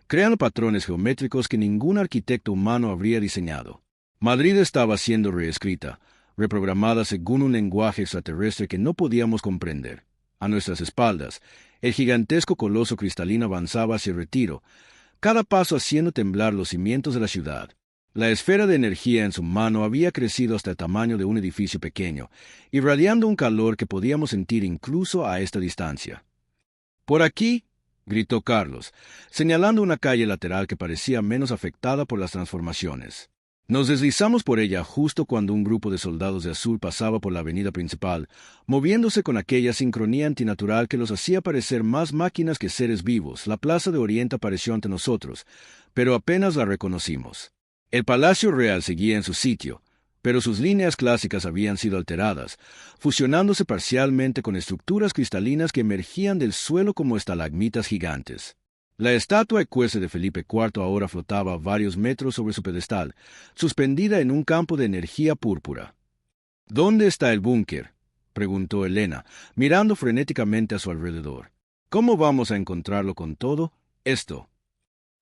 creando patrones geométricos que ningún arquitecto humano habría diseñado. Madrid estaba siendo reescrita, reprogramada según un lenguaje extraterrestre que no podíamos comprender. A nuestras espaldas, el gigantesco coloso cristalino avanzaba hacia el retiro, cada paso haciendo temblar los cimientos de la ciudad. La esfera de energía en su mano había crecido hasta el tamaño de un edificio pequeño, irradiando un calor que podíamos sentir incluso a esta distancia. «¡Por aquí!», gritó Carlos, señalando una calle lateral que parecía menos afectada por las transformaciones. Nos deslizamos por ella justo cuando un grupo de soldados de azul pasaba por la avenida principal, moviéndose con aquella sincronía antinatural que los hacía parecer más máquinas que seres vivos. La Plaza de Oriente apareció ante nosotros, pero apenas la reconocimos. El Palacio Real seguía en su sitio, pero sus líneas clásicas habían sido alteradas, fusionándose parcialmente con estructuras cristalinas que emergían del suelo como estalagmitas gigantes. La estatua ecuestre de Felipe IV ahora flotaba a varios metros sobre su pedestal, suspendida en un campo de energía púrpura. «¿Dónde está el búnker?», preguntó Elena, mirando frenéticamente a su alrededor. «¿Cómo vamos a encontrarlo con todo esto?».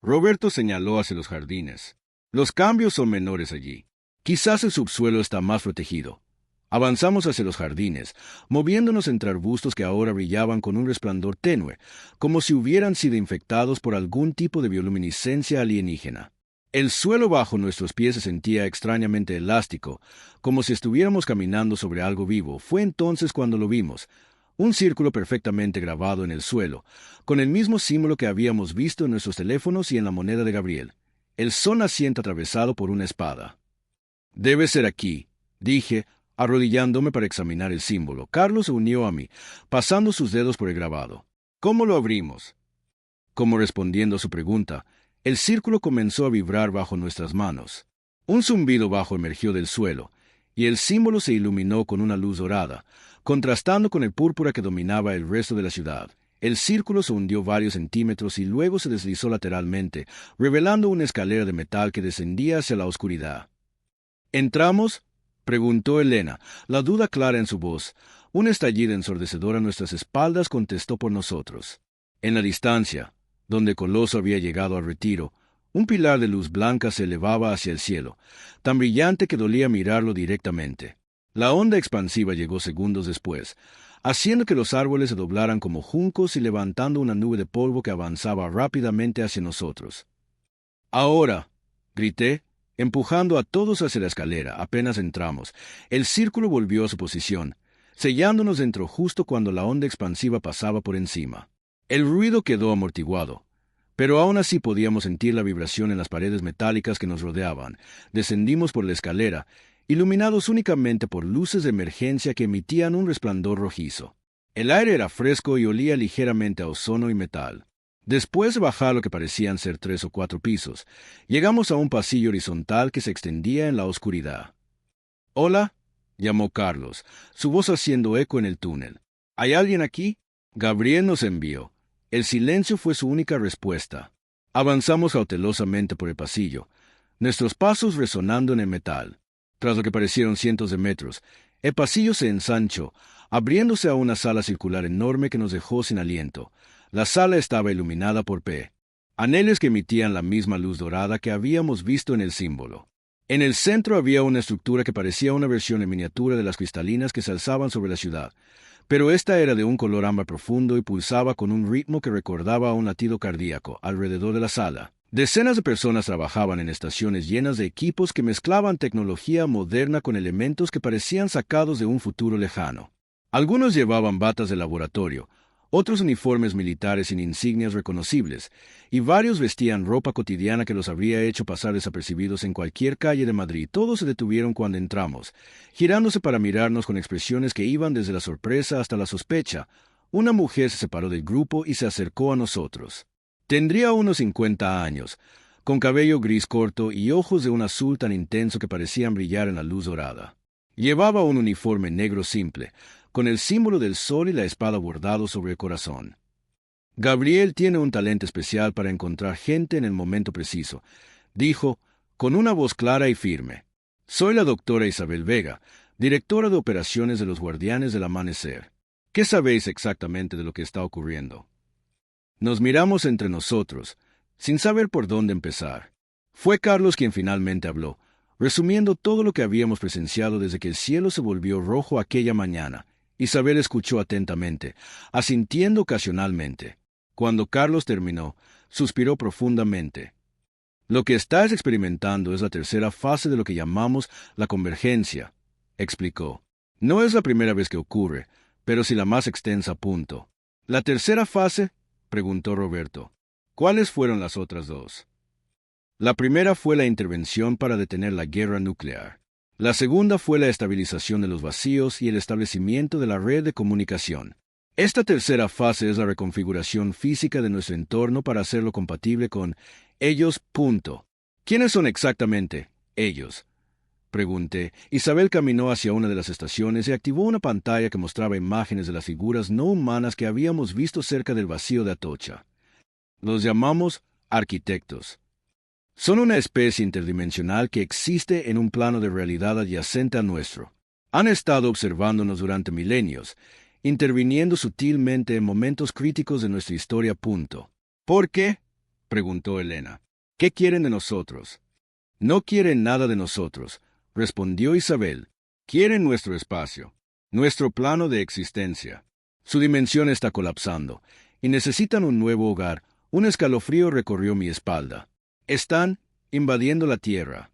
Roberto señaló hacia los jardines. Los cambios son menores allí. Quizás el subsuelo está más protegido. Avanzamos hacia los jardines, moviéndonos entre arbustos que ahora brillaban con un resplandor tenue, como si hubieran sido infectados por algún tipo de bioluminiscencia alienígena. El suelo bajo nuestros pies se sentía extrañamente elástico, como si estuviéramos caminando sobre algo vivo. Fue entonces cuando lo vimos, un círculo perfectamente grabado en el suelo, con el mismo símbolo que habíamos visto en nuestros teléfonos y en la moneda de Gabriel, el sol naciente atravesado por una espada. Debe ser aquí, dije, arrodillándome para examinar el símbolo. Carlos se unió a mí, pasando sus dedos por el grabado. ¿Cómo lo abrimos? Como respondiendo a su pregunta, el círculo comenzó a vibrar bajo nuestras manos. Un zumbido bajo emergió del suelo, y el símbolo se iluminó con una luz dorada, contrastando con el púrpura que dominaba el resto de la ciudad. El círculo se hundió varios centímetros y luego se deslizó lateralmente, revelando una escalera de metal que descendía hacia la oscuridad. ¿Entramos?, preguntó Elena, la duda clara en su voz. Un estallido ensordecedor a nuestras espaldas contestó por nosotros. En la distancia, donde Coloso había llegado al retiro, un pilar de luz blanca se elevaba hacia el cielo, tan brillante que dolía mirarlo directamente. La onda expansiva llegó segundos después, haciendo que los árboles se doblaran como juncos y levantando una nube de polvo que avanzaba rápidamente hacia nosotros. «Ahora», grité, empujando a todos hacia la escalera. Apenas entramos, el círculo volvió a su posición, sellándonos dentro justo cuando la onda expansiva pasaba por encima. El ruido quedó amortiguado, pero aún así podíamos sentir la vibración en las paredes metálicas que nos rodeaban. Descendimos por la escalera, iluminados únicamente por luces de emergencia que emitían un resplandor rojizo. El aire era fresco y olía ligeramente a ozono y metal. Después de bajar lo que parecían ser 3 o 4 pisos, llegamos a un pasillo horizontal que se extendía en la oscuridad. «Hola», llamó Carlos, su voz haciendo eco en el túnel. «¿Hay alguien aquí?» Gabriel nos envió. El silencio fue su única respuesta. Avanzamos cautelosamente por el pasillo, nuestros pasos resonando en el metal. Tras lo que parecieron cientos de metros, el pasillo se ensanchó, abriéndose a una sala circular enorme que nos dejó sin aliento. La sala estaba iluminada por paneles que emitían la misma luz dorada que habíamos visto en el símbolo. En el centro había una estructura que parecía una versión en miniatura de las cristalinas que se alzaban sobre la ciudad, pero esta era de un color ámbar profundo y pulsaba con un ritmo que recordaba a un latido cardíaco. Alrededor de la sala, decenas de personas trabajaban en estaciones llenas de equipos que mezclaban tecnología moderna con elementos que parecían sacados de un futuro lejano. Algunos llevaban batas de laboratorio, otros uniformes militares sin insignias reconocibles, y varios vestían ropa cotidiana que los habría hecho pasar desapercibidos en cualquier calle de Madrid. Todos se detuvieron cuando entramos, girándose para mirarnos con expresiones que iban desde la sorpresa hasta la sospecha. Una mujer se separó del grupo y se acercó a nosotros. Tendría unos 50 años, con cabello gris corto y ojos de un azul tan intenso que parecían brillar en la luz dorada. Llevaba un uniforme negro simple, con el símbolo del sol y la espada bordado sobre el corazón. Gabriel tiene un talento especial para encontrar gente en el momento preciso, dijo, con una voz clara y firme. Soy la doctora Isabel Vega, directora de operaciones de los Guardianes del Amanecer. ¿Qué sabéis exactamente de lo que está ocurriendo? Nos miramos entre nosotros, sin saber por dónde empezar. Fue Carlos quien finalmente habló, resumiendo todo lo que habíamos presenciado desde que el cielo se volvió rojo aquella mañana. Isabel escuchó atentamente, asintiendo ocasionalmente. Cuando Carlos terminó, suspiró profundamente. Lo que estás experimentando es la tercera fase de lo que llamamos la convergencia, explicó. No es la primera vez que ocurre, pero sí la más extensa. Punto. ¿La tercera fase?, preguntó Roberto. ¿Cuáles fueron las otras dos? La primera fue la intervención para detener la guerra nuclear. La segunda fue la estabilización de los vacíos y el establecimiento de la red de comunicación. Esta tercera fase es la reconfiguración física de nuestro entorno para hacerlo compatible con ellos. Punto. ¿Quiénes son exactamente ellos?, pregunté. Isabel caminó hacia una de las estaciones y activó una pantalla que mostraba imágenes de las figuras no humanas que habíamos visto cerca del vacío de Atocha. Los llamamos arquitectos. Son una especie interdimensional que existe en un plano de realidad adyacente al nuestro. Han estado observándonos durante milenios, interviniendo sutilmente en momentos críticos de nuestra historia. Punto. ¿Por qué?, preguntó Elena. ¿Qué quieren de nosotros? No quieren nada de nosotros, respondió Isabel. Quieren nuestro espacio, nuestro plano de existencia. Su dimensión está colapsando, y necesitan un nuevo hogar. Un escalofrío recorrió mi espalda. Están invadiendo la Tierra.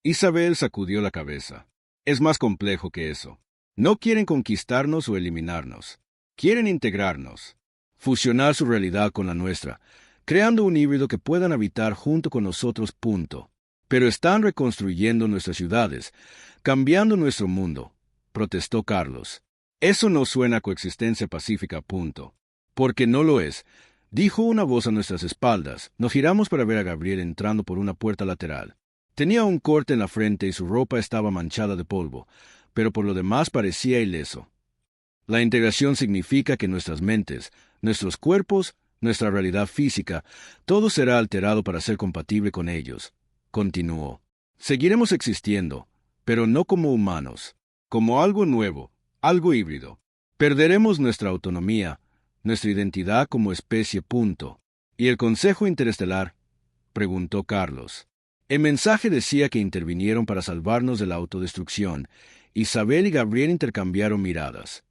Isabel sacudió la cabeza. Es más complejo que eso. No quieren conquistarnos o eliminarnos. Quieren integrarnos, fusionar su realidad con la nuestra, creando un híbrido que puedan habitar junto con nosotros. Punto. Pero están reconstruyendo nuestras ciudades, cambiando nuestro mundo, protestó Carlos. Eso no suena a coexistencia pacífica. Punto. Porque no lo es, dijo una voz a nuestras espaldas. Nos giramos para ver a Gabriel entrando por una puerta lateral. Tenía un corte en la frente y su ropa estaba manchada de polvo, pero por lo demás parecía ileso. La integración significa que nuestras mentes, nuestros cuerpos, nuestra realidad física, todo será alterado para ser compatible con ellos, continuó. Seguiremos existiendo, pero no como humanos, como algo nuevo, algo híbrido. Perderemos nuestra autonomía, nuestra identidad como especie. Punto. ¿Y el Consejo Interestelar? Preguntó Carlos. El mensaje decía que intervinieron para salvarnos de la autodestrucción. Isabel y Gabriel intercambiaron miradas.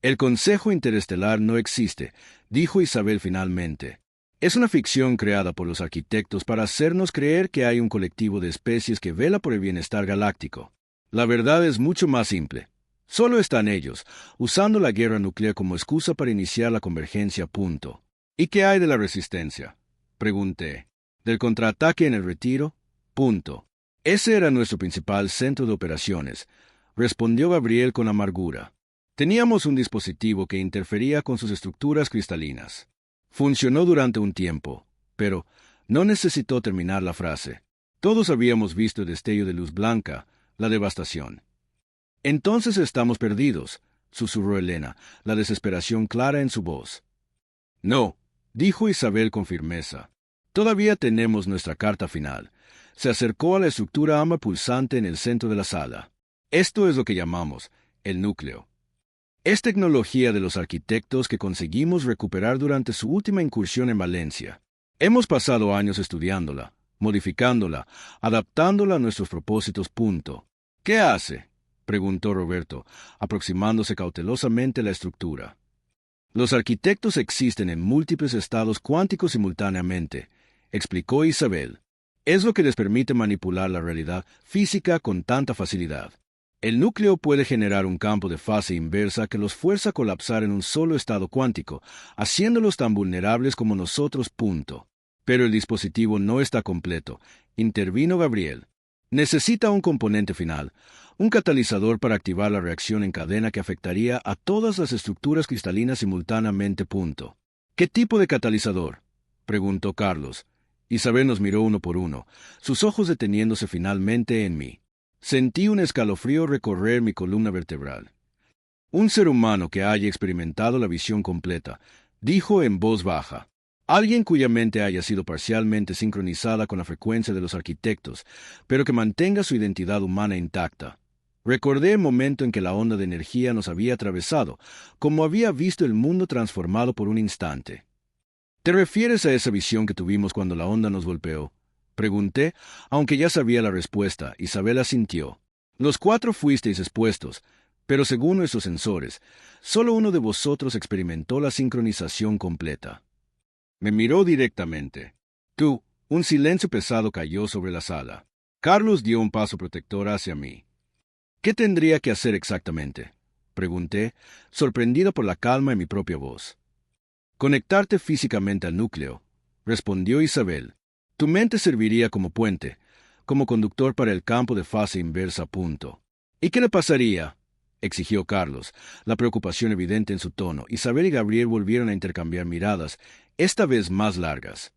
El Consejo Interestelar no existe, dijo Isabel finalmente. Es una ficción creada por los arquitectos para hacernos creer que hay un colectivo de especies que vela por el bienestar galáctico. La verdad es mucho más simple. Solo están ellos, usando la guerra nuclear como excusa para iniciar la convergencia. Punto. ¿Y qué hay de la resistencia? Pregunté. ¿Del contraataque en el retiro? Punto. Ese era nuestro principal centro de operaciones, respondió Gabriel con amargura. Teníamos un dispositivo que interfería con sus estructuras cristalinas. Funcionó durante un tiempo, pero no necesitó terminar la frase. Todos habíamos visto el destello de luz blanca, la devastación. Entonces estamos perdidos, susurró Elena, la desesperación clara en su voz. No, dijo Isabel con firmeza. Todavía tenemos nuestra carta final. Se acercó a la estructura AMA pulsante en el centro de la sala. Esto es lo que llamamos el núcleo. Es tecnología de los arquitectos que conseguimos recuperar durante su última incursión en Valencia. Hemos pasado años estudiándola, modificándola, adaptándola a nuestros propósitos. Punto. ¿Qué hace?, preguntó Roberto, aproximándose cautelosamente a la estructura. Los arquitectos existen en múltiples estados cuánticos simultáneamente, explicó Isabel. Es lo que les permite manipular la realidad física con tanta facilidad. El núcleo puede generar un campo de fase inversa que los fuerza a colapsar en un solo estado cuántico, haciéndolos tan vulnerables como nosotros. Punto. Pero el dispositivo no está completo, intervino Gabriel. Necesita un componente final, un catalizador para activar la reacción en cadena que afectaría a todas las estructuras cristalinas simultáneamente. Punto. ¿Qué tipo de catalizador?, preguntó Carlos. Isabel nos miró uno por uno, sus ojos deteniéndose finalmente en mí. Sentí un escalofrío recorrer mi columna vertebral. Un ser humano que haya experimentado la visión completa, dijo en voz baja. Alguien cuya mente haya sido parcialmente sincronizada con la frecuencia de los arquitectos, pero que mantenga su identidad humana intacta. Recordé el momento en que la onda de energía nos había atravesado, como había visto el mundo transformado por un instante. ¿Te refieres a esa visión que tuvimos cuando la onda nos golpeó?, pregunté, aunque ya sabía la respuesta. Isabel asintió. Los 4 fuisteis expuestos, pero según nuestros sensores, solo uno de vosotros experimentó la sincronización completa. Me miró directamente. Tú, un silencio pesado cayó sobre la sala. Carlos dio un paso protector hacia mí. ¿Qué tendría que hacer exactamente?, pregunté, sorprendido por la calma en mi propia voz. Conectarte físicamente al núcleo, respondió Isabel. Tu mente serviría como puente, como conductor para el campo de fase inversa. Punto. ¿Y qué le pasaría?, exigió Carlos, la preocupación evidente en su tono. Isabel y Gabriel volvieron a intercambiar miradas, esta vez más largas.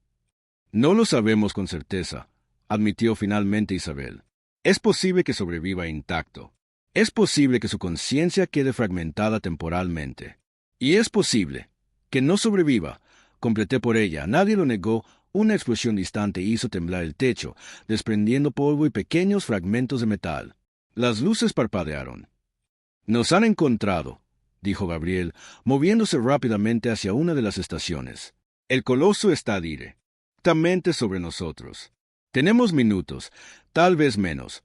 No lo sabemos con certeza, admitió finalmente Isabel. Es posible que sobreviva intacto. Es posible que su conciencia quede fragmentada temporalmente. Y es posible que no sobreviva, completé por ella. Nadie lo negó. Una explosión distante hizo temblar el techo, desprendiendo polvo y pequeños fragmentos de metal. Las luces parpadearon. Nos han encontrado, dijo Gabriel, moviéndose rápidamente hacia una de las estaciones. El coloso está dire. Exactamente sobre nosotros. Tenemos minutos, tal vez menos.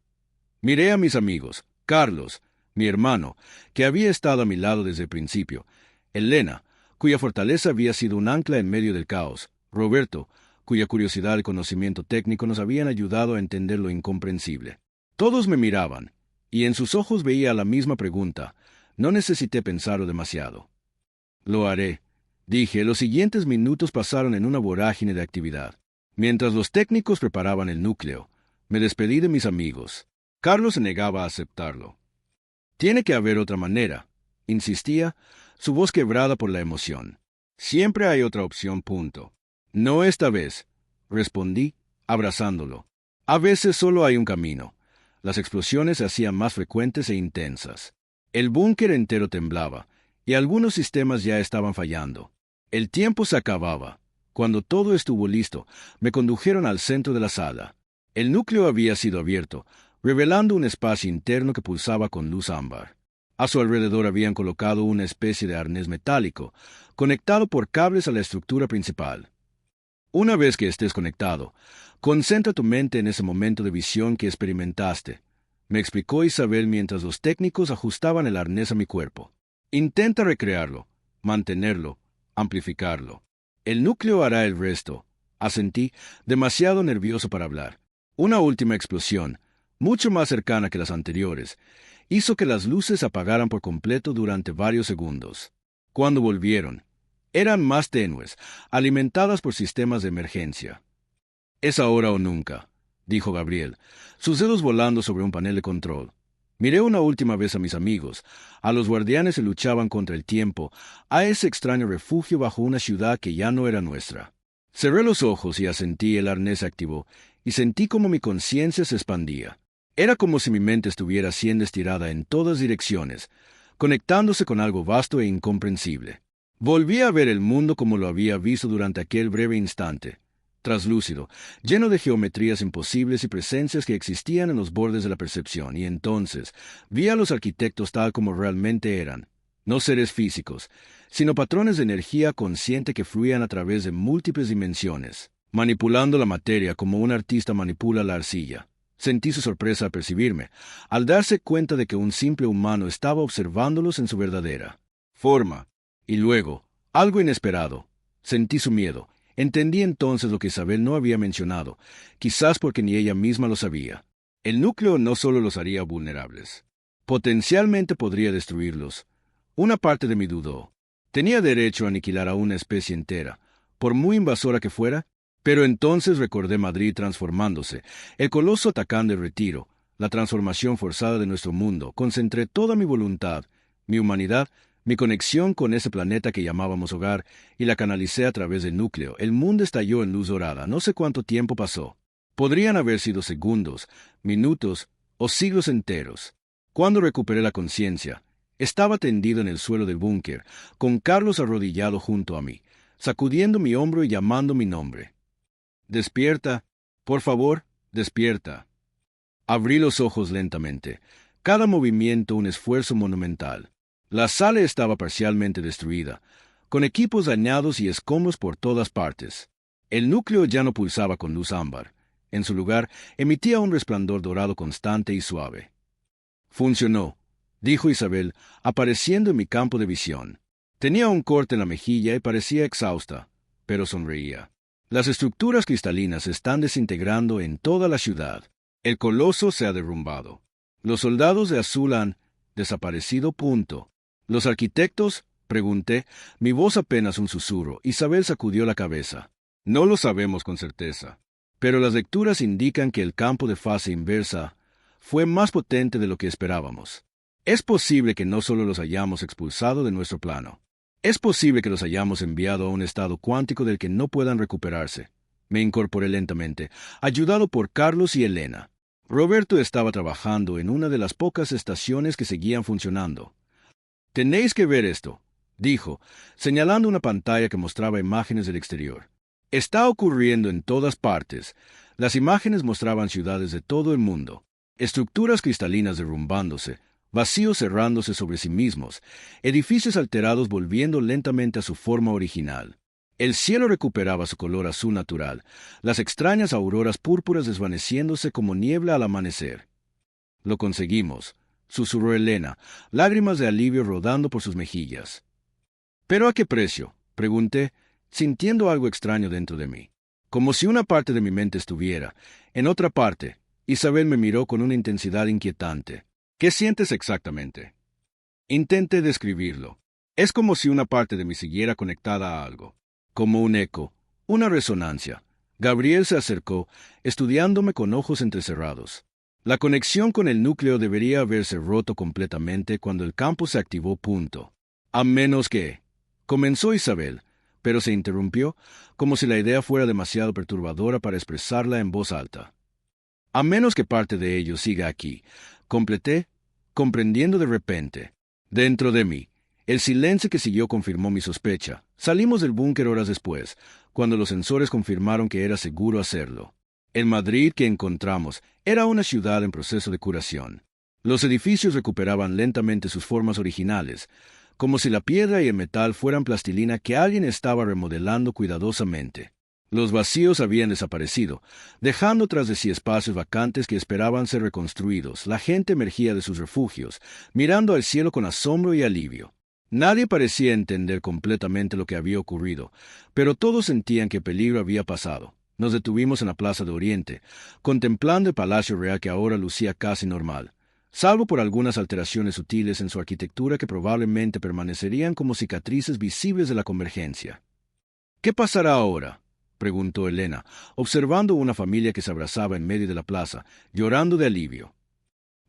Miré a mis amigos, Carlos, mi hermano, que había estado a mi lado desde el principio, Elena, cuya fortaleza había sido un ancla en medio del caos, Roberto, cuya curiosidad y conocimiento técnico nos habían ayudado a entender lo incomprensible. Todos me miraban, y en sus ojos veía la misma pregunta. No necesité pensarlo demasiado. Lo haré, dije. Los siguientes minutos pasaron en una vorágine de actividad. Mientras los técnicos preparaban el núcleo, me despedí de mis amigos. Carlos se negaba a aceptarlo. Tiene que haber otra manera, insistía, su voz quebrada por la emoción. Siempre hay otra opción, punto. No esta vez, respondí, abrazándolo. A veces solo hay un camino. Las explosiones se hacían más frecuentes e intensas. El búnker entero temblaba, y algunos sistemas ya estaban fallando. El tiempo se acababa. Cuando todo estuvo listo, me condujeron al centro de la sala. El núcleo había sido abierto, revelando un espacio interno que pulsaba con luz ámbar. A su alrededor habían colocado una especie de arnés metálico, conectado por cables a la estructura principal. Una vez que estés conectado, concentra tu mente en ese momento de visión que experimentaste, me explicó Isabel mientras los técnicos ajustaban el arnés a mi cuerpo. Intenta recrearlo, mantenerlo, amplificarlo. El núcleo hará el resto, asentí, demasiado nervioso para hablar. Una última explosión, mucho más cercana que las anteriores, hizo que las luces se apagaran por completo durante varios segundos. Cuando volvieron, eran más tenues, alimentadas por sistemas de emergencia. «Es ahora o nunca», dijo Gabriel, sus dedos volando sobre un panel de control. Miré una última vez a mis amigos, a los guardianes que luchaban contra el tiempo, a ese extraño refugio bajo una ciudad que ya no era nuestra. Cerré los ojos y asentí. El arnés se activó, y sentí como mi conciencia se expandía. Era como si mi mente estuviera siendo estirada en todas direcciones, conectándose con algo vasto e incomprensible. Volví a ver el mundo como lo había visto durante aquel breve instante, traslúcido, lleno de geometrías imposibles y presencias que existían en los bordes de la percepción, y entonces vi a los arquitectos tal como realmente eran, no seres físicos, sino patrones de energía consciente que fluían a través de múltiples dimensiones, manipulando la materia como un artista manipula la arcilla. Sentí su sorpresa al percibirme, al darse cuenta de que un simple humano estaba observándolos en su verdadera forma. Y luego, algo inesperado, sentí su miedo. Entendí entonces lo que Isabel no había mencionado, quizás porque ni ella misma lo sabía. El núcleo no solo los haría vulnerables, potencialmente podría destruirlos. Una parte de mí dudó. ¿Tenía derecho a aniquilar a una especie entera, por muy invasora que fuera? Pero entonces recordé Madrid transformándose, el coloso atacando el retiro, la transformación forzada de nuestro mundo. Concentré toda mi voluntad, mi humanidad, mi conexión con ese planeta que llamábamos hogar, y la canalicé a través del núcleo. El mundo estalló en luz dorada. No sé cuánto tiempo pasó. Podrían haber sido segundos, minutos o siglos enteros. Cuando recuperé la conciencia, estaba tendido en el suelo del búnker, con Carlos arrodillado junto a mí, sacudiendo mi hombro y llamando mi nombre. «Despierta, por favor, despierta». Abrí los ojos lentamente, cada movimiento un esfuerzo monumental. La sala estaba parcialmente destruida, con equipos dañados y escombros por todas partes. El núcleo ya no pulsaba con luz ámbar. En su lugar, emitía un resplandor dorado constante y suave. «Funcionó», dijo Isabel, apareciendo en mi campo de visión. Tenía un corte en la mejilla y parecía exhausta, pero sonreía. Las estructuras cristalinas se están desintegrando en toda la ciudad. El coloso se ha derrumbado. Los soldados de azul han desaparecido. Punto. ¿Los arquitectos?, pregunté, mi voz apenas un susurro. Isabel sacudió la cabeza. No lo sabemos con certeza, pero las lecturas indican que el campo de fase inversa fue más potente de lo que esperábamos. Es posible que no solo los hayamos expulsado de nuestro plano. Es posible que los hayamos enviado a un estado cuántico del que no puedan recuperarse. Me incorporé lentamente, ayudado por Carlos y Elena. Roberto estaba trabajando en una de las pocas estaciones que seguían funcionando. «Tenéis que ver esto», dijo, señalando una pantalla que mostraba imágenes del exterior. «Está ocurriendo en todas partes». Las imágenes mostraban ciudades de todo el mundo, estructuras cristalinas derrumbándose, vacíos cerrándose sobre sí mismos, edificios alterados volviendo lentamente a su forma original. El cielo recuperaba su color azul natural, las extrañas auroras púrpuras desvaneciéndose como niebla al amanecer. Lo conseguimos, susurró Elena, lágrimas de alivio rodando por sus mejillas. ¿Pero a qué precio?, pregunté, sintiendo algo extraño dentro de mí. Como si una parte de mi mente estuviera. En otra parte, Isabel me miró con una intensidad inquietante. ¿Qué sientes exactamente? Intenté describirlo. Es como si una parte de mí siguiera conectada a algo. Como un eco, una resonancia. Gabriel se acercó, estudiándome con ojos entrecerrados. La conexión con el núcleo debería haberse roto completamente cuando el campo se activó. A menos que... Comenzó Isabel, pero se interrumpió, como si la idea fuera demasiado perturbadora para expresarla en voz alta. A menos que parte de ello siga aquí, completé, comprendiendo de repente. Dentro de mí, el silencio que siguió confirmó mi sospecha. Salimos del búnker horas después, cuando los sensores confirmaron que era seguro hacerlo. El Madrid que encontramos era una ciudad en proceso de curación. Los edificios recuperaban lentamente sus formas originales, como si la piedra y el metal fueran plastilina que alguien estaba remodelando cuidadosamente. Los vacíos habían desaparecido, dejando tras de sí espacios vacantes que esperaban ser reconstruidos. La gente emergía de sus refugios, mirando al cielo con asombro y alivio. Nadie parecía entender completamente lo que había ocurrido, pero todos sentían que peligro había pasado. Nos detuvimos en la Plaza de Oriente, contemplando el Palacio Real que ahora lucía casi normal, salvo por algunas alteraciones sutiles en su arquitectura que probablemente permanecerían como cicatrices visibles de la convergencia. ¿Qué pasará ahora?, preguntó Elena, observando una familia que se abrazaba en medio de la plaza, llorando de alivio.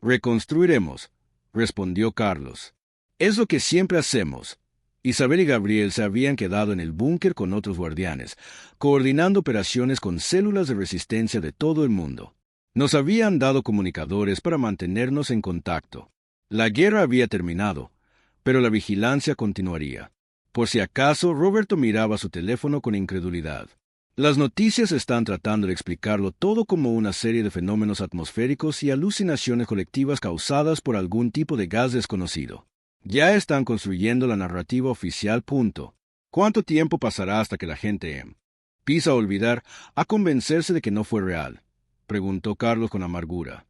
Reconstruiremos, respondió Carlos. Es lo que siempre hacemos. Isabel y Gabriel se habían quedado en el búnker con otros guardianes, coordinando operaciones con células de resistencia de todo el mundo. Nos habían dado comunicadores para mantenernos en contacto. La guerra había terminado, pero la vigilancia continuaría. Por si acaso, Roberto miraba su teléfono con incredulidad. Las noticias están tratando de explicarlo todo como una serie de fenómenos atmosféricos y alucinaciones colectivas causadas por algún tipo de gas desconocido. Ya están construyendo la narrativa oficial. ¿Cuánto tiempo pasará hasta que la gente empiece a olvidar, a convencerse de que no fue real?, preguntó Carlos con amargura.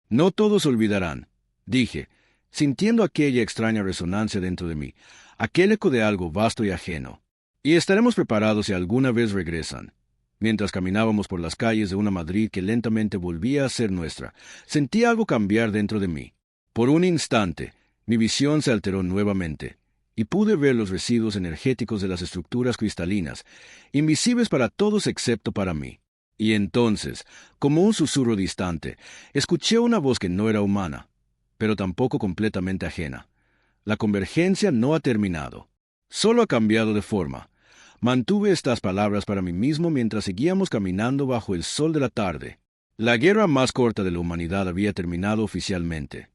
No todos olvidarán, dije, sintiendo aquella extraña resonancia dentro de mí, aquel eco de algo vasto y ajeno. Y estaremos preparados si alguna vez regresan. Mientras caminábamos por las calles de una Madrid que lentamente volvía a ser nuestra, sentí algo cambiar dentro de mí. Por un instante, mi visión se alteró nuevamente, y pude ver los residuos energéticos de las estructuras cristalinas, invisibles para todos excepto para mí. Y entonces, como un susurro distante, escuché una voz que no era humana, pero tampoco completamente ajena. La convergencia no ha terminado. Solo ha cambiado de forma. Mantuve estas palabras para mí mismo mientras seguíamos caminando bajo el sol de la tarde. La guerra más corta de la humanidad había terminado oficialmente.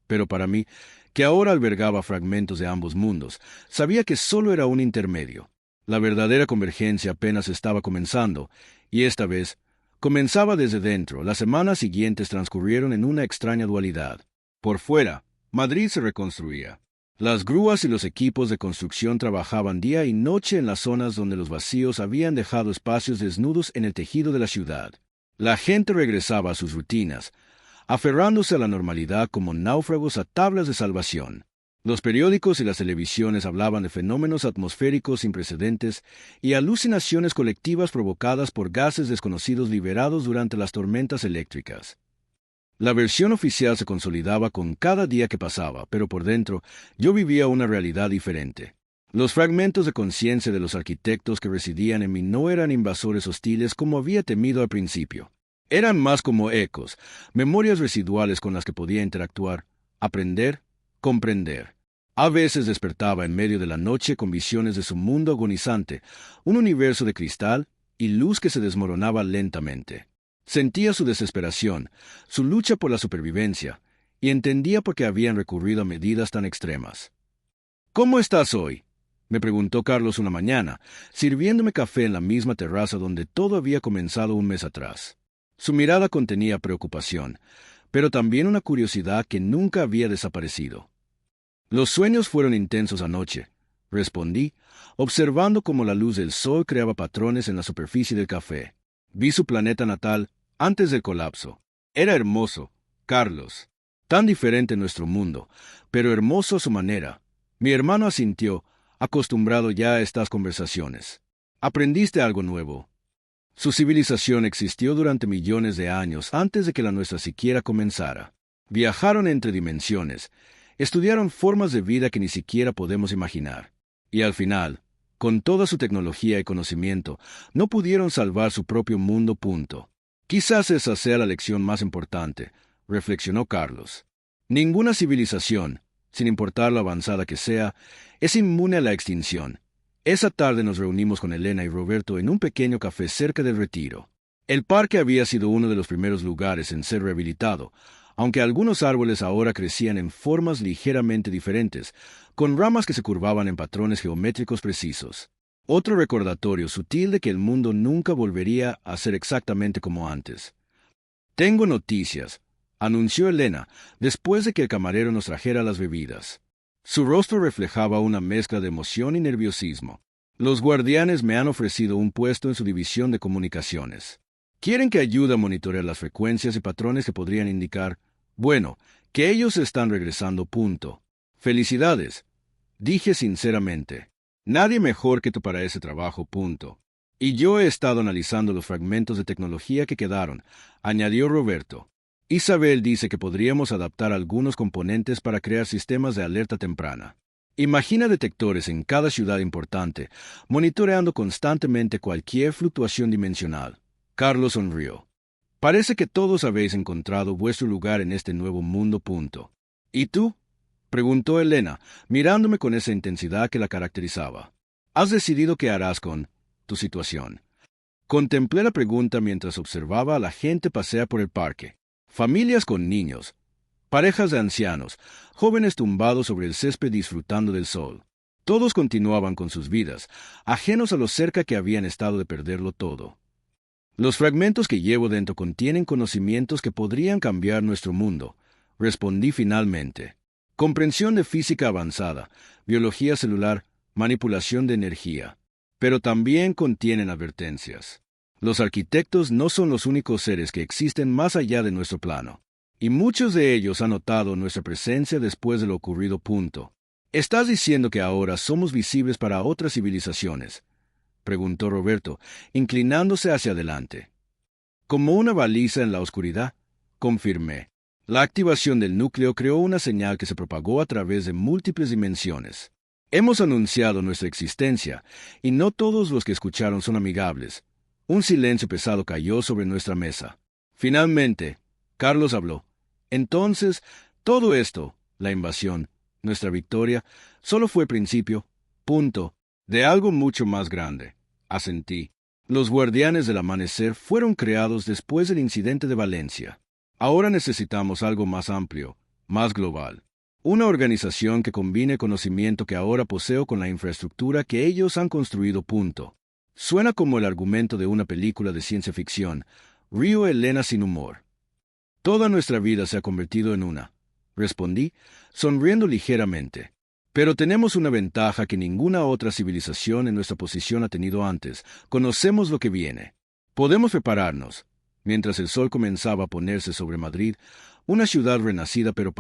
Pero para mí, que ahora albergaba fragmentos de ambos mundos, sabía que solo era un intermedio. La verdadera convergencia apenas estaba comenzando, y esta vez, comenzaba desde dentro. Las semanas siguientes transcurrieron en una extraña dualidad. Por fuera, Madrid se reconstruía. Las grúas y los equipos de construcción trabajaban día y noche en las zonas donde los vacíos habían dejado espacios desnudos en el tejido de la ciudad. La gente regresaba a sus rutinas, aferrándose a la normalidad como náufragos a tablas de salvación. Los periódicos y las televisiones hablaban de fenómenos atmosféricos sin precedentes y alucinaciones colectivas provocadas por gases desconocidos liberados durante las tormentas eléctricas. La versión oficial se consolidaba con cada día que pasaba, pero por dentro yo vivía una realidad diferente. Los fragmentos de conciencia de los arquitectos que residían en mí no eran invasores hostiles como había temido al principio. Eran más como ecos, memorias residuales con las que podía interactuar, aprender, comprender. A veces despertaba en medio de la noche con visiones de su mundo agonizante, un universo de cristal y luz que se desmoronaba lentamente. Sentía su desesperación, su lucha por la supervivencia, y entendía por qué habían recurrido a medidas tan extremas. «¿Cómo estás hoy?», me preguntó Carlos una mañana, sirviéndome café en la misma terraza donde todo había comenzado un mes atrás. Su mirada contenía preocupación, pero también una curiosidad que nunca había desaparecido. «Los sueños fueron intensos anoche», respondí, observando cómo la luz del sol creaba patrones en la superficie del café. Vi su planeta natal antes del colapso. Era hermoso, Carlos. Tan diferente nuestro mundo, pero hermoso a su manera. Mi hermano asintió, acostumbrado ya a estas conversaciones. ¿Aprendiste algo nuevo? Su civilización existió durante millones de años antes de que la nuestra siquiera comenzara. Viajaron entre dimensiones, estudiaron formas de vida que ni siquiera podemos imaginar. Y al final, con toda su tecnología y conocimiento, no pudieron salvar su propio mundo. Quizás esa sea la lección más importante, reflexionó Carlos. Ninguna civilización, sin importar lo avanzada que sea, es inmune a la extinción. Esa tarde nos reunimos con Elena y Roberto en un pequeño café cerca del Retiro. El parque había sido uno de los primeros lugares en ser rehabilitado, aunque algunos árboles ahora crecían en formas ligeramente diferentes, con ramas que se curvaban en patrones geométricos precisos. Otro recordatorio sutil de que el mundo nunca volvería a ser exactamente como antes. «Tengo noticias», anunció Elena, después de que el camarero nos trajera las bebidas. Su rostro reflejaba una mezcla de emoción y nerviosismo. «Los guardianes me han ofrecido un puesto en su división de comunicaciones. Quieren que ayude a monitorear las frecuencias y patrones que podrían indicar, bueno, que ellos están regresando. Felicidades», dije sinceramente. «Nadie mejor que tú para ese trabajo. Y yo he estado analizando los fragmentos de tecnología que quedaron», añadió Roberto. «Isabel dice que podríamos adaptar algunos componentes para crear sistemas de alerta temprana. Imagina detectores en cada ciudad importante, monitoreando constantemente cualquier fluctuación dimensional». Carlos sonrió. «Parece que todos habéis encontrado vuestro lugar en este nuevo mundo. ¿Y tú?», preguntó Elena, mirándome con esa intensidad que la caracterizaba. «¿Has decidido qué harás con tu situación?». Contemplé la pregunta mientras observaba a la gente pasear por el parque. Familias con niños, parejas de ancianos, jóvenes tumbados sobre el césped disfrutando del sol. Todos continuaban con sus vidas, ajenos a lo cerca que habían estado de perderlo todo. «Los fragmentos que llevo dentro contienen conocimientos que podrían cambiar nuestro mundo», respondí finalmente. «Comprensión de física avanzada, biología celular, manipulación de energía. Pero también contienen advertencias. Los arquitectos no son los únicos seres que existen más allá de nuestro plano. Y muchos de ellos han notado nuestra presencia después de lo ocurrido. ¿Estás diciendo que ahora somos visibles para otras civilizaciones?», preguntó Roberto, inclinándose hacia adelante. «Como una baliza en la oscuridad», confirmé. La activación del núcleo creó una señal que se propagó a través de múltiples dimensiones. Hemos anunciado nuestra existencia, y no todos los que escucharon son amigables. Un silencio pesado cayó sobre nuestra mesa. Finalmente, Carlos habló. «Entonces, todo esto, la invasión, nuestra victoria, solo fue principio, de algo mucho más grande», asentí. «Los guardianes del amanecer fueron creados después del incidente de Valencia. Ahora necesitamos algo más amplio, más global. Una organización que combine el conocimiento que ahora poseo con la infraestructura que ellos han construido. Suena como el argumento de una película de ciencia ficción. Río Elena sin humor. «Toda nuestra vida se ha convertido en una», respondí, sonriendo ligeramente. «Pero tenemos una ventaja que ninguna otra civilización en nuestra posición ha tenido antes. Conocemos lo que viene. Podemos prepararnos». Mientras el sol comenzaba a ponerse sobre Madrid, una ciudad renacida pero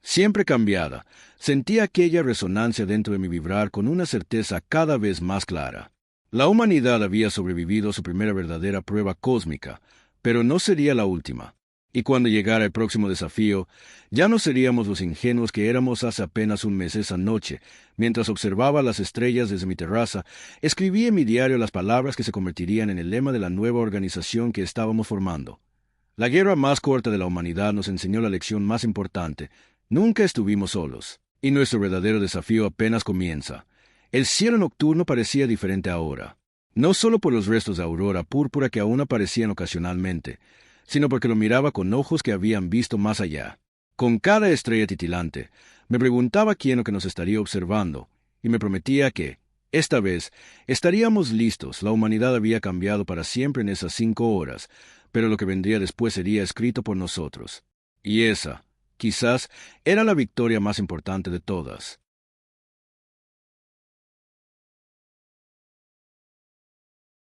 siempre cambiada, sentí aquella resonancia dentro de mi vibrar con una certeza cada vez más clara. La humanidad había sobrevivido a su primera verdadera prueba cósmica, pero no sería la última. Y cuando llegara el próximo desafío, ya no seríamos los ingenuos que éramos hace apenas un mes. Esa noche, mientras observaba las estrellas desde mi terraza, escribí en mi diario las palabras que se convertirían en el lema de la nueva organización que estábamos formando. La guerra más corta de la humanidad nos enseñó la lección más importante. Nunca estuvimos solos, y nuestro verdadero desafío apenas comienza. El cielo nocturno parecía diferente ahora, no solo por los restos de aurora púrpura que aún aparecían ocasionalmente, sino porque lo miraba con ojos que habían visto más allá. Con cada estrella titilante, me preguntaba quién o que nos estaría observando, y me prometía que, esta vez, estaríamos listos. La humanidad había cambiado para siempre en esas 5 horas, pero lo que vendría después sería escrito por nosotros. Y esa, quizás, era la victoria más importante de todas.